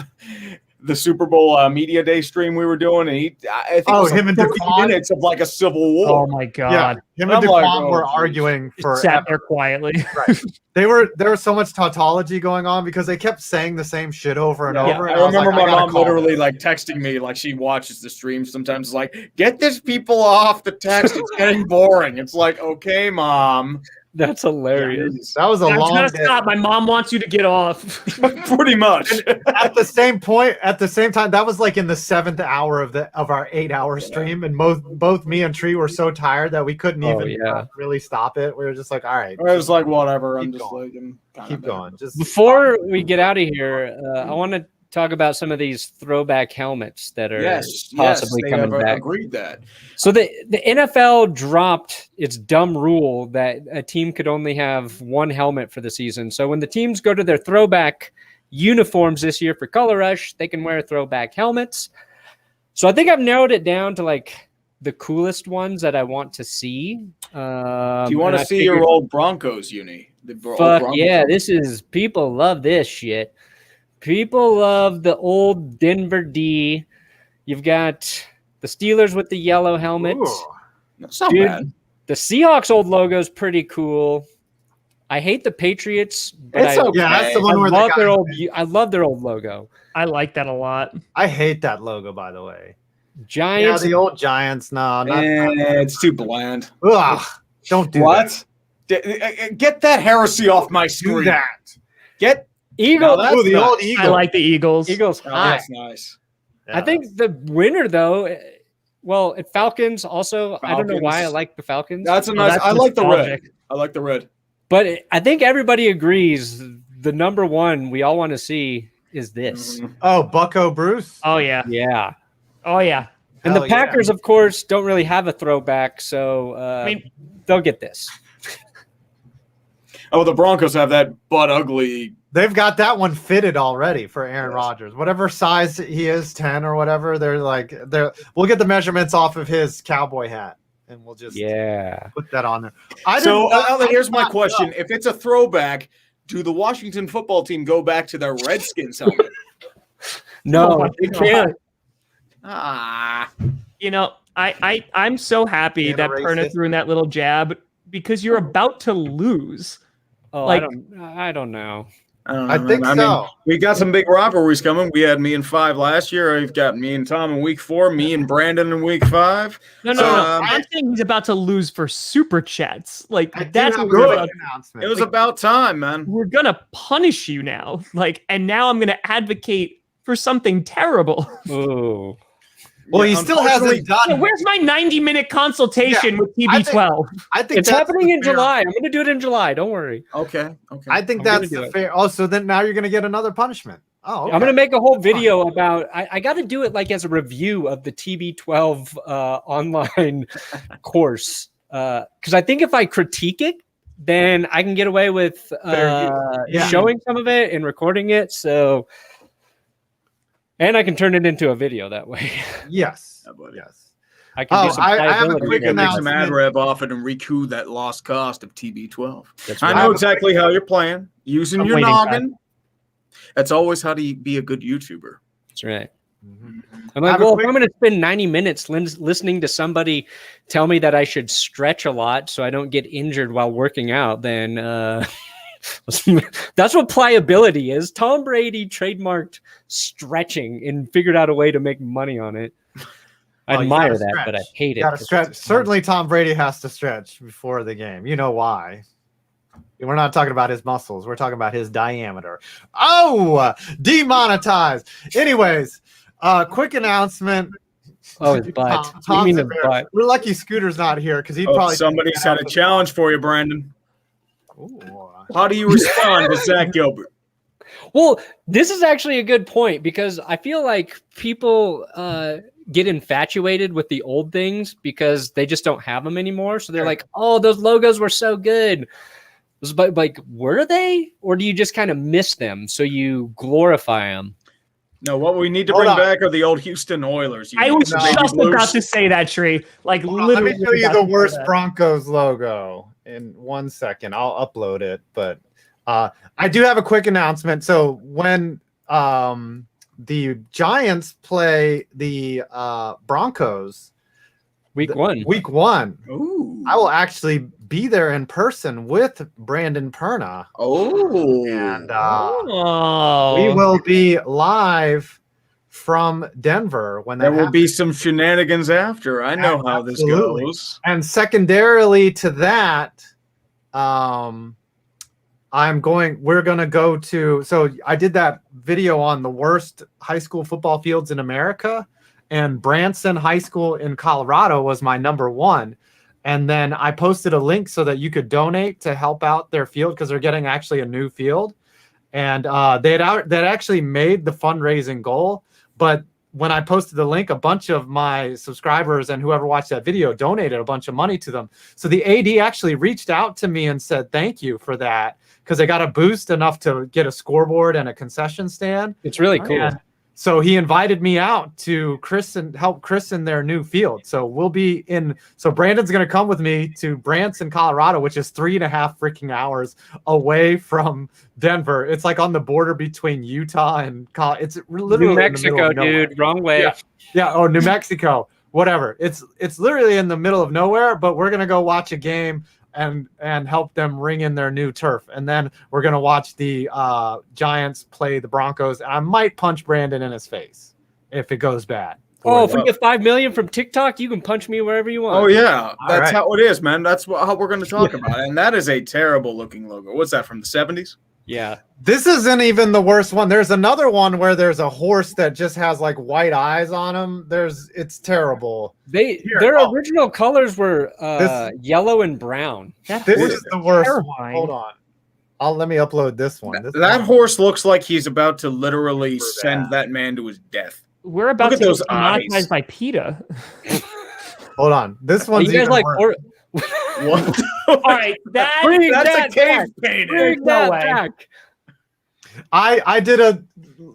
Super Bowl media day stream we were doing, and I think him and DeQuan, minutes of like a civil war. Oh my God! Yeah, him and DeQuan were arguing for sat there quietly. Right. There was so much tautology going on because they kept saying the same shit over and over. And I remember my mom literally like texting me, like she watches the stream sometimes, like, get this people off the text. It's getting boring. It's like, okay, Mom. That's hilarious. That was a long day. Stop. My mom wants you to get off. Pretty much. At the same time, that was like in the 7th hour of our 8-hour stream, and both me and Tree were so tired that we couldn't even really stop it. We were just like, all right. I was like, whatever. I'm just going. like, keep going. Just before we get out of here, I want to talk about some of these throwback helmets that are possibly coming back. Agreed that. So the NFL dropped its dumb rule that a team could only have one helmet for the season. So when the teams go to their throwback uniforms this year for Color Rush, they can wear throwback helmets. So I think I've narrowed it down to like the coolest ones that I want to see. Do you want to see your old Broncos uni? Yeah, people love this shit. People love the old Denver D. You've got the Steelers with the yellow helmets. Ooh, that's not bad. The Seahawks old logo is pretty cool. I hate the Patriots, but that's the one where I love their old logo. I like that a lot. I hate that logo, by the way. Giants. Yeah, the old Giants. No, it's too bland. Ugh, don't do that. Get that heresy off my screen. Do that. Get Eagles. No, the old Eagles. I like the Eagles. Eagles. That's nice. Yeah. I think the winner, though, Falcons also. I don't know why I like the Falcons. That's a nice. I like the red. I like the red. But I think everybody agrees the number one we all want to see is this. Mm-hmm. Oh, Bucko Bruce. Oh yeah. Yeah. Oh yeah. And the Packers, of course, don't really have a throwback, so they'll get this. Oh, the Broncos have that butt ugly. They've got that one fitted already for Aaron Rodgers. Whatever size he is, 10 or whatever, we'll get the measurements off of his cowboy hat and we'll just put that on there. Here's my question. If it's a throwback, do the Washington football team go back to their Redskins helmet? No, they can't. I'm so happy that Perna threw in that little jab because you're about to lose. Oh, I don't know. I think so. Mean, we got some big rivalries coming. We had me and 5 last year. We've got me and Tom in week 4, me and Brandon in week 5. No. I'm saying he's about to lose for super chats. Like that's what good announcement. It was about time, man. We're gonna punish you now. And now I'm gonna advocate for something terrible. Oh. Well, he still hasn't done. Yeah, where's my 90-minute consultation with TB12? I think it's happening in July. I'm going to do it in July. Don't worry. Okay. I think that's fair. Oh, so then now you're going to get another punishment. Oh, okay. I'm gonna make a whole video about. I got to do it like as a review of the TB12 online course because I think if I critique it, then I can get away with showing some of it and recording it. So, and I can turn it into a video that way. Yes. Yes. I can do some I have a quick Make some announcement. ad rev off it and recoup that lost cost of TB12. That's I right. know exactly how you're playing. Using I'm your waiting, noggin. That's always how to be a good YouTuber. That's right. Mhm. I'm like, well, if I'm going to spend 90 minutes listening to somebody tell me that I should stretch a lot so I don't get injured while working out, then that's what pliability is. Tom Brady trademarked stretching and figured out a way to make money on it. I Well, you admire gotta that, stretch. but I hate it. Got to stretch. Certainly, Tom Brady has to stretch before the game. You know why? We're not talking about his muscles. We're talking about his diameter. Oh, demonetized. Anyways, quick announcement. Oh, his butt. Tom's You mean his embarrassed. butt. We're lucky Scooter's not here because he'd probably. Somebody's had a challenge for you, Brandon. Ooh. How do you respond to Zach Gilbert? Well, this is actually a good point because I feel like people get infatuated with the old things because they just don't have them anymore. So they're like, oh, those logos were so good. But like, were they? Or do you just kind of miss them? So you glorify them? No, what we need to Hold bring on. back are the old Houston Oilers. I was No. just Blues. about to say that, Tree. Like, Hold on, literally. let me show you about the to say worst that. Broncos logo in 1 second. I'll upload it, but I do have a quick announcement. So when the Giants play the Broncos Week one. week 1, Ooh. I will actually be there in person with Brandon Perna, Oh. and Oh. we will be live from Denver when that There will happens. be some shenanigans after. I know how this Absolutely. goes. And secondarily to that, we're going to go to, so I did that video on the worst high school football fields in America, and Branson High School in Colorado was my number 1. And then I posted a link so that you could donate to help out their field because they're getting actually a new field. And they'd actually made the fundraising goal. But when I posted the link, a bunch of my subscribers and whoever watched that video donated a bunch of money to them. So the AD actually reached out to me and said, thank you for that, because they got a boost enough to get a scoreboard and a concession stand. It's really cool. And so he invited me out to help christen their new field. So we'll be so Brandon's going to come with me to Branson, Colorado, which is 3.5 freaking hours away from Denver. It's like on the border between Utah and it's literally New in the middle Mexico, of nowhere. dude. Wrong way. Yeah. Oh, New Mexico, whatever. It's literally in the middle of nowhere, but we're going to go watch a game and help them ring in their new turf. And then we're going to watch the Giants play the Broncos. And I might punch Brandon in his face if it goes bad. Oh, if we get 5 million from TikTok, you can punch me wherever you want. Oh, yeah. That's right. how it is, man. That's how we're going to talk about it. And that is a terrible looking logo. What's that, from the 70s? Yeah. This isn't even the worst one. There's another one where there's a horse that just has like white eyes on him. It's terrible. Their original colors were yellow and brown. This is the worst one. terrifying. Hold on. Let me upload this one. That horse looks like he's about to literally send that man to his death. We're about Look to at get those eyes. demonetized by PETA. Hold on. This one's You guys even like worse. What? All right, That's that a cave back. painting. Bring No that way. back. I did a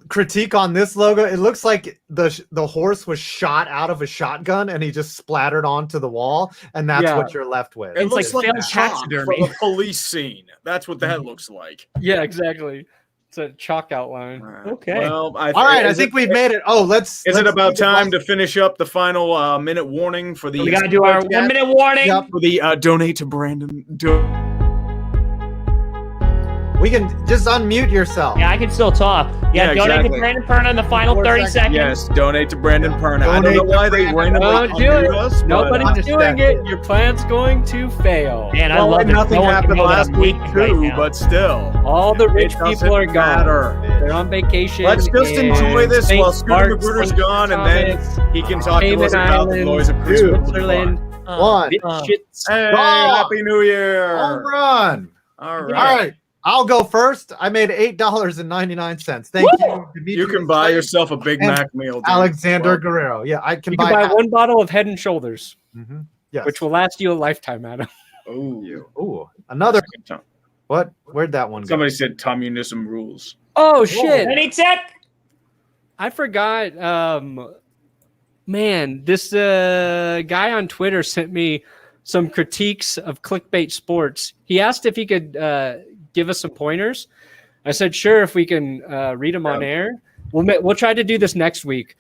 critique on this logo. It looks like the horse was shot out of a shotgun and he just splattered onto the wall, and that's Yeah. what you're left with. It It's looks like like failed chalk taxidermy. from a police scene. That's what that looks like. Yeah, exactly. It's a chalk outline. Okay. Well, All right, I think we've made it. Oh, Is it about time to finish up the final minute warning for the? We got to do our 1 minute warning. Yep. for the donate to Brandon. We can just unmute yourself. Yeah, I can still talk. Yeah, Donate exactly. to Brandon Perna in the final 4 30 seconds. seconds. Yes, donate to Brandon Perna. I don't Donate know why to they Brandon. randomly Don't do it. unmute us. but, Nobody's doing understand. it. Your plan's going to fail. Man, I well, love it. nothing No one can happened know that last I'm week weak too, right now. but still. All the rich It people are doesn't gone. matter. They're on vacation. Let's just in enjoy this St. while Scooter Mark's, Magruder's St. gone, and then Thomas, he can talk to Cayman us about the noise of Islands, Christmas. Switzerland. One. This shit's Hey, Oh. Happy New Year! Home run. All All right. right. I'll go first. I made $8.99. Thank you. Dimitri You can buy yourself a Big Mac meal, dude. Alexander Guerrero. Yeah, I can You can buy one bottle of Head and Shoulders, yes. which will last you a lifetime, Adam. Ooh, another. What? Where'd that one go? Somebody said communism rules. Oh shit! Any tech? I forgot. Man, this guy on Twitter sent me some critiques of Clickbait Sports. He asked if he could give us some pointers. I said, sure, if we can read them on air. We'll try to do this next week.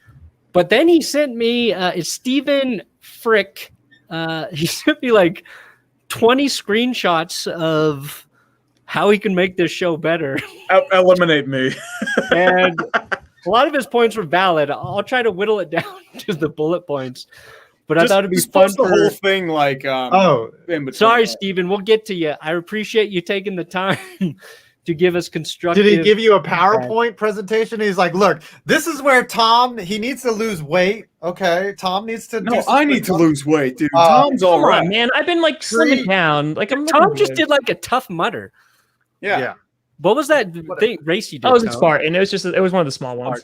But then he sent me, it's Steven Frick. He sent me like 20 screenshots of how he can make this show better. Eliminate me. And a lot of his points were valid. I'll try to whittle it down to the bullet points. But I thought it'd be fun the whole thing like in between. Sorry, Steven, we'll get to you. I appreciate you taking the time to give us constructive. Did he give you a PowerPoint presentation? He's like, look, this is where Tom, he needs to lose weight. Okay. Tom needs to No, I need to lose weight, dude. Tom's all right. Man, I've been like slimming down. Like Tom just did like a Tough Mudder. Yeah. What was that thing race you did? Oh, it was a Spartan. It was one of the small ones.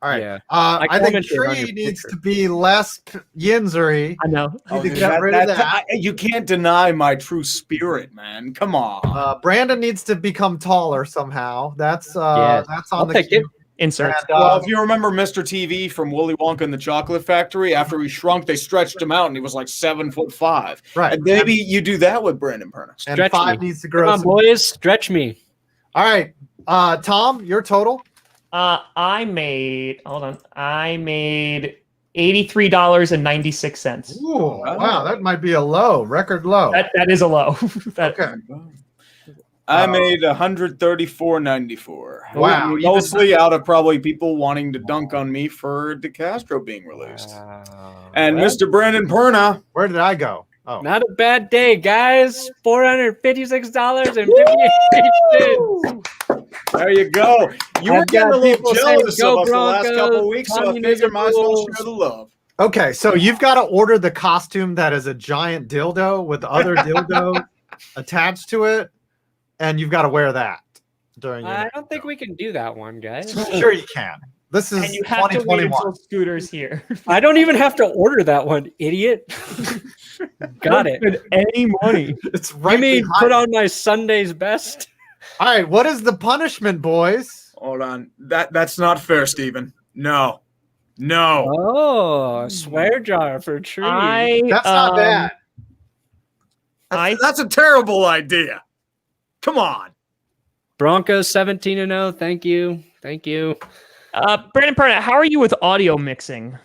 All right. Yeah. I think Tree needs to be less yinzery. I know. Need to get rid of that. You can't deny my true spirit, man. Come on. Brandon needs to become taller somehow. That's on the queue. Insert. Well, if you remember Mr. TV from Willy Wonka and the Chocolate Factory, after he shrunk, they stretched him out, and he was like 7'5". Right. And maybe you do that with Brandon Perna. And 5 needs to grow. Come on, boys, stretch me. All right, Tom, your total. I made $83.96. Ooh, wow, that might be a low, record low. That is a low. Okay. I made $134.94. Wow. Mostly out of probably people wanting to dunk on me for DeCastro being released. And Mr. Brandon Perna. Where did I go? Oh, Not a bad day, guys. $456.58. There you go. You were getting a little jealous of us the last Broncos, couple of weeks, so I figured might as well share the love. okay, so you've got to order the costume that is a giant dildo with other dildo attached to it, and you've got to wear that during your I don't think we can do that one, guys. Sure you can. This is And you have to wait 2021. until Scooter's here. I don't even have to order that one, idiot. Got it. Any money. It's right I mean, behind put you. on my Sunday's best. All right, what is the punishment, boys? Hold on. That's not fair, Steven. No. Oh, swear jar for Tree. That's not bad. That's a terrible idea. Come on. Broncos 17-0. Thank you. Brandon Perna, how are you with audio mixing?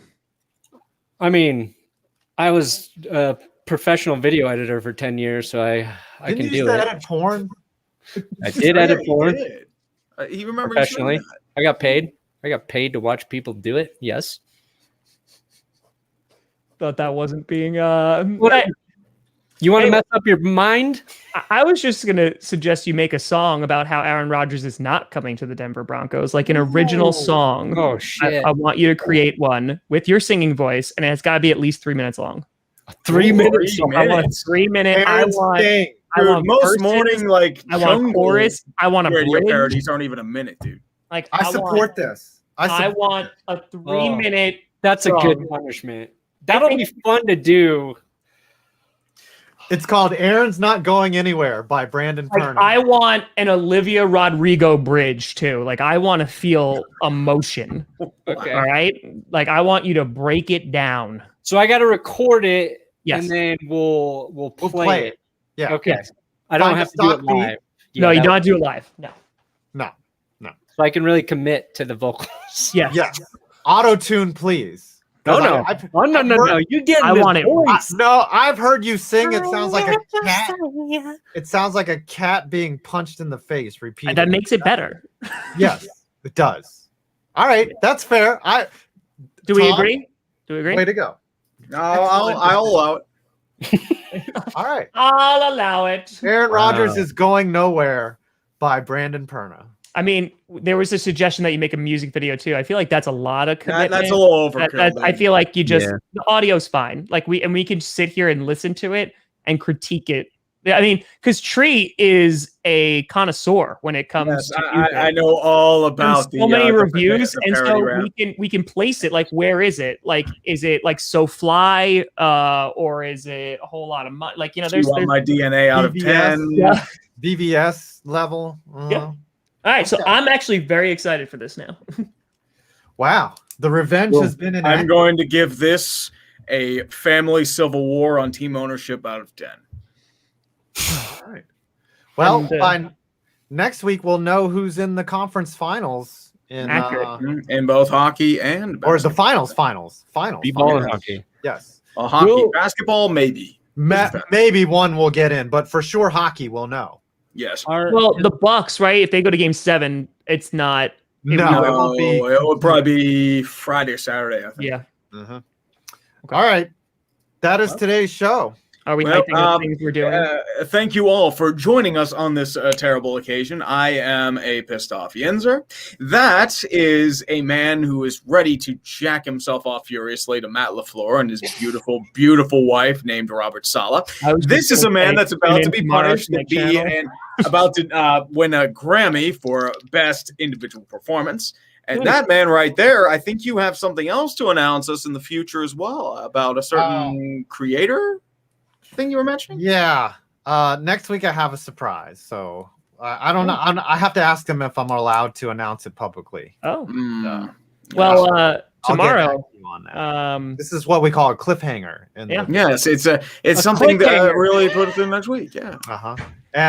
I mean, I was a professional video editor for 10 years, so I Didn't can you do used to it. edit porn? I did edit porn He remembers professionally. I got paid. To watch people do it. Yes. Thought that wasn't being You want to mess up your mind? I was just gonna suggest you make a song about how Aaron Rodgers is not coming to the Denver Broncos, like an original song. Oh shit! I want you to create one with your singing voice, and it's got to be at least 3 minutes long. 3 minutes. I want 3 minutes. I want most verses, morning like I want chorus. I want a radio bridge. parodies aren't even a minute, dude. Like I support this. I want a 3 minute. That's a good punishment. That'll be fun to do. It's called Aaron's Not Going Anywhere by Brandon Perna. I want an Olivia Rodrigo bridge too. Like I want to feel emotion. Okay. All right. Like I want you to break it down. So I got to record it, Yes. and then we'll play it. Yeah. Okay. Yes. I don't Find have a to do it stock beat. live. No, you don't have to do it live. No. So I can really commit to the vocals. Yes. Yes. Auto tune, please. No. No. You get. I want it. No, I've heard you sing. It sounds like a cat. It sounds like a cat being punched in the face repeatedly. That makes it better. Yes, it does. All right, that's fair. Do we Tom? agree? Do we agree? Way to go. No, I'll allow it. All right. I'll allow it. Aaron Rodgers is going nowhere by Brandon Perna. I mean, there was a suggestion that you make a music video too. I feel like that's a lot of commitment. That's a little overkill. I feel like you just the audio's fine. Like we can sit here and listen to it and critique it Yeah, I mean, because Tree is a connoisseur when it comes Yes, to I know all about so many reviews, the and parody so rap. we can place it. Like, where is it? Like, is it like So Fly, or is it a whole lot of money? Like, you know, there's my DNA out of 10. Yeah. BVS level. Yeah. All right, so I'm actually very excited for this now. Wow, the revenge has been enacted. I'm going to give this a family civil war on team ownership out of 10. All right. Well, And, by next week we'll know who's in the conference finals in In both hockey and or the finals. B-ball and hockey. Yes. hockey, basketball, maybe. Maybe one will get in, but for sure hockey will know. Yes. Well, the Bucks, right? If they go to Game 7, it's not. No, it won't be. It would probably be Friday or Saturday, I think. Yeah. Okay. All right. That is today's show. Are we hyping up things we're doing? Thank you all for joining us on this terrible occasion. I am a pissed off Yinzer. That is a man who is ready to jack himself off furiously to Matt LaFleur and his beautiful, beautiful wife named Robert Sala. This is a man that's about to be punished and about to win a Grammy for Best Individual Performance. And that man right there, I think you have something else to announce us in the future as well about a certain creator thing you were mentioning. Yeah. Next week I have a surprise. So I don't know. I have to ask him if I'm allowed to announce it publicly. Oh. Well, tomorrow. This is what we call a cliffhanger. Yes, it's something that really put it in next week. Yeah. Uh-huh.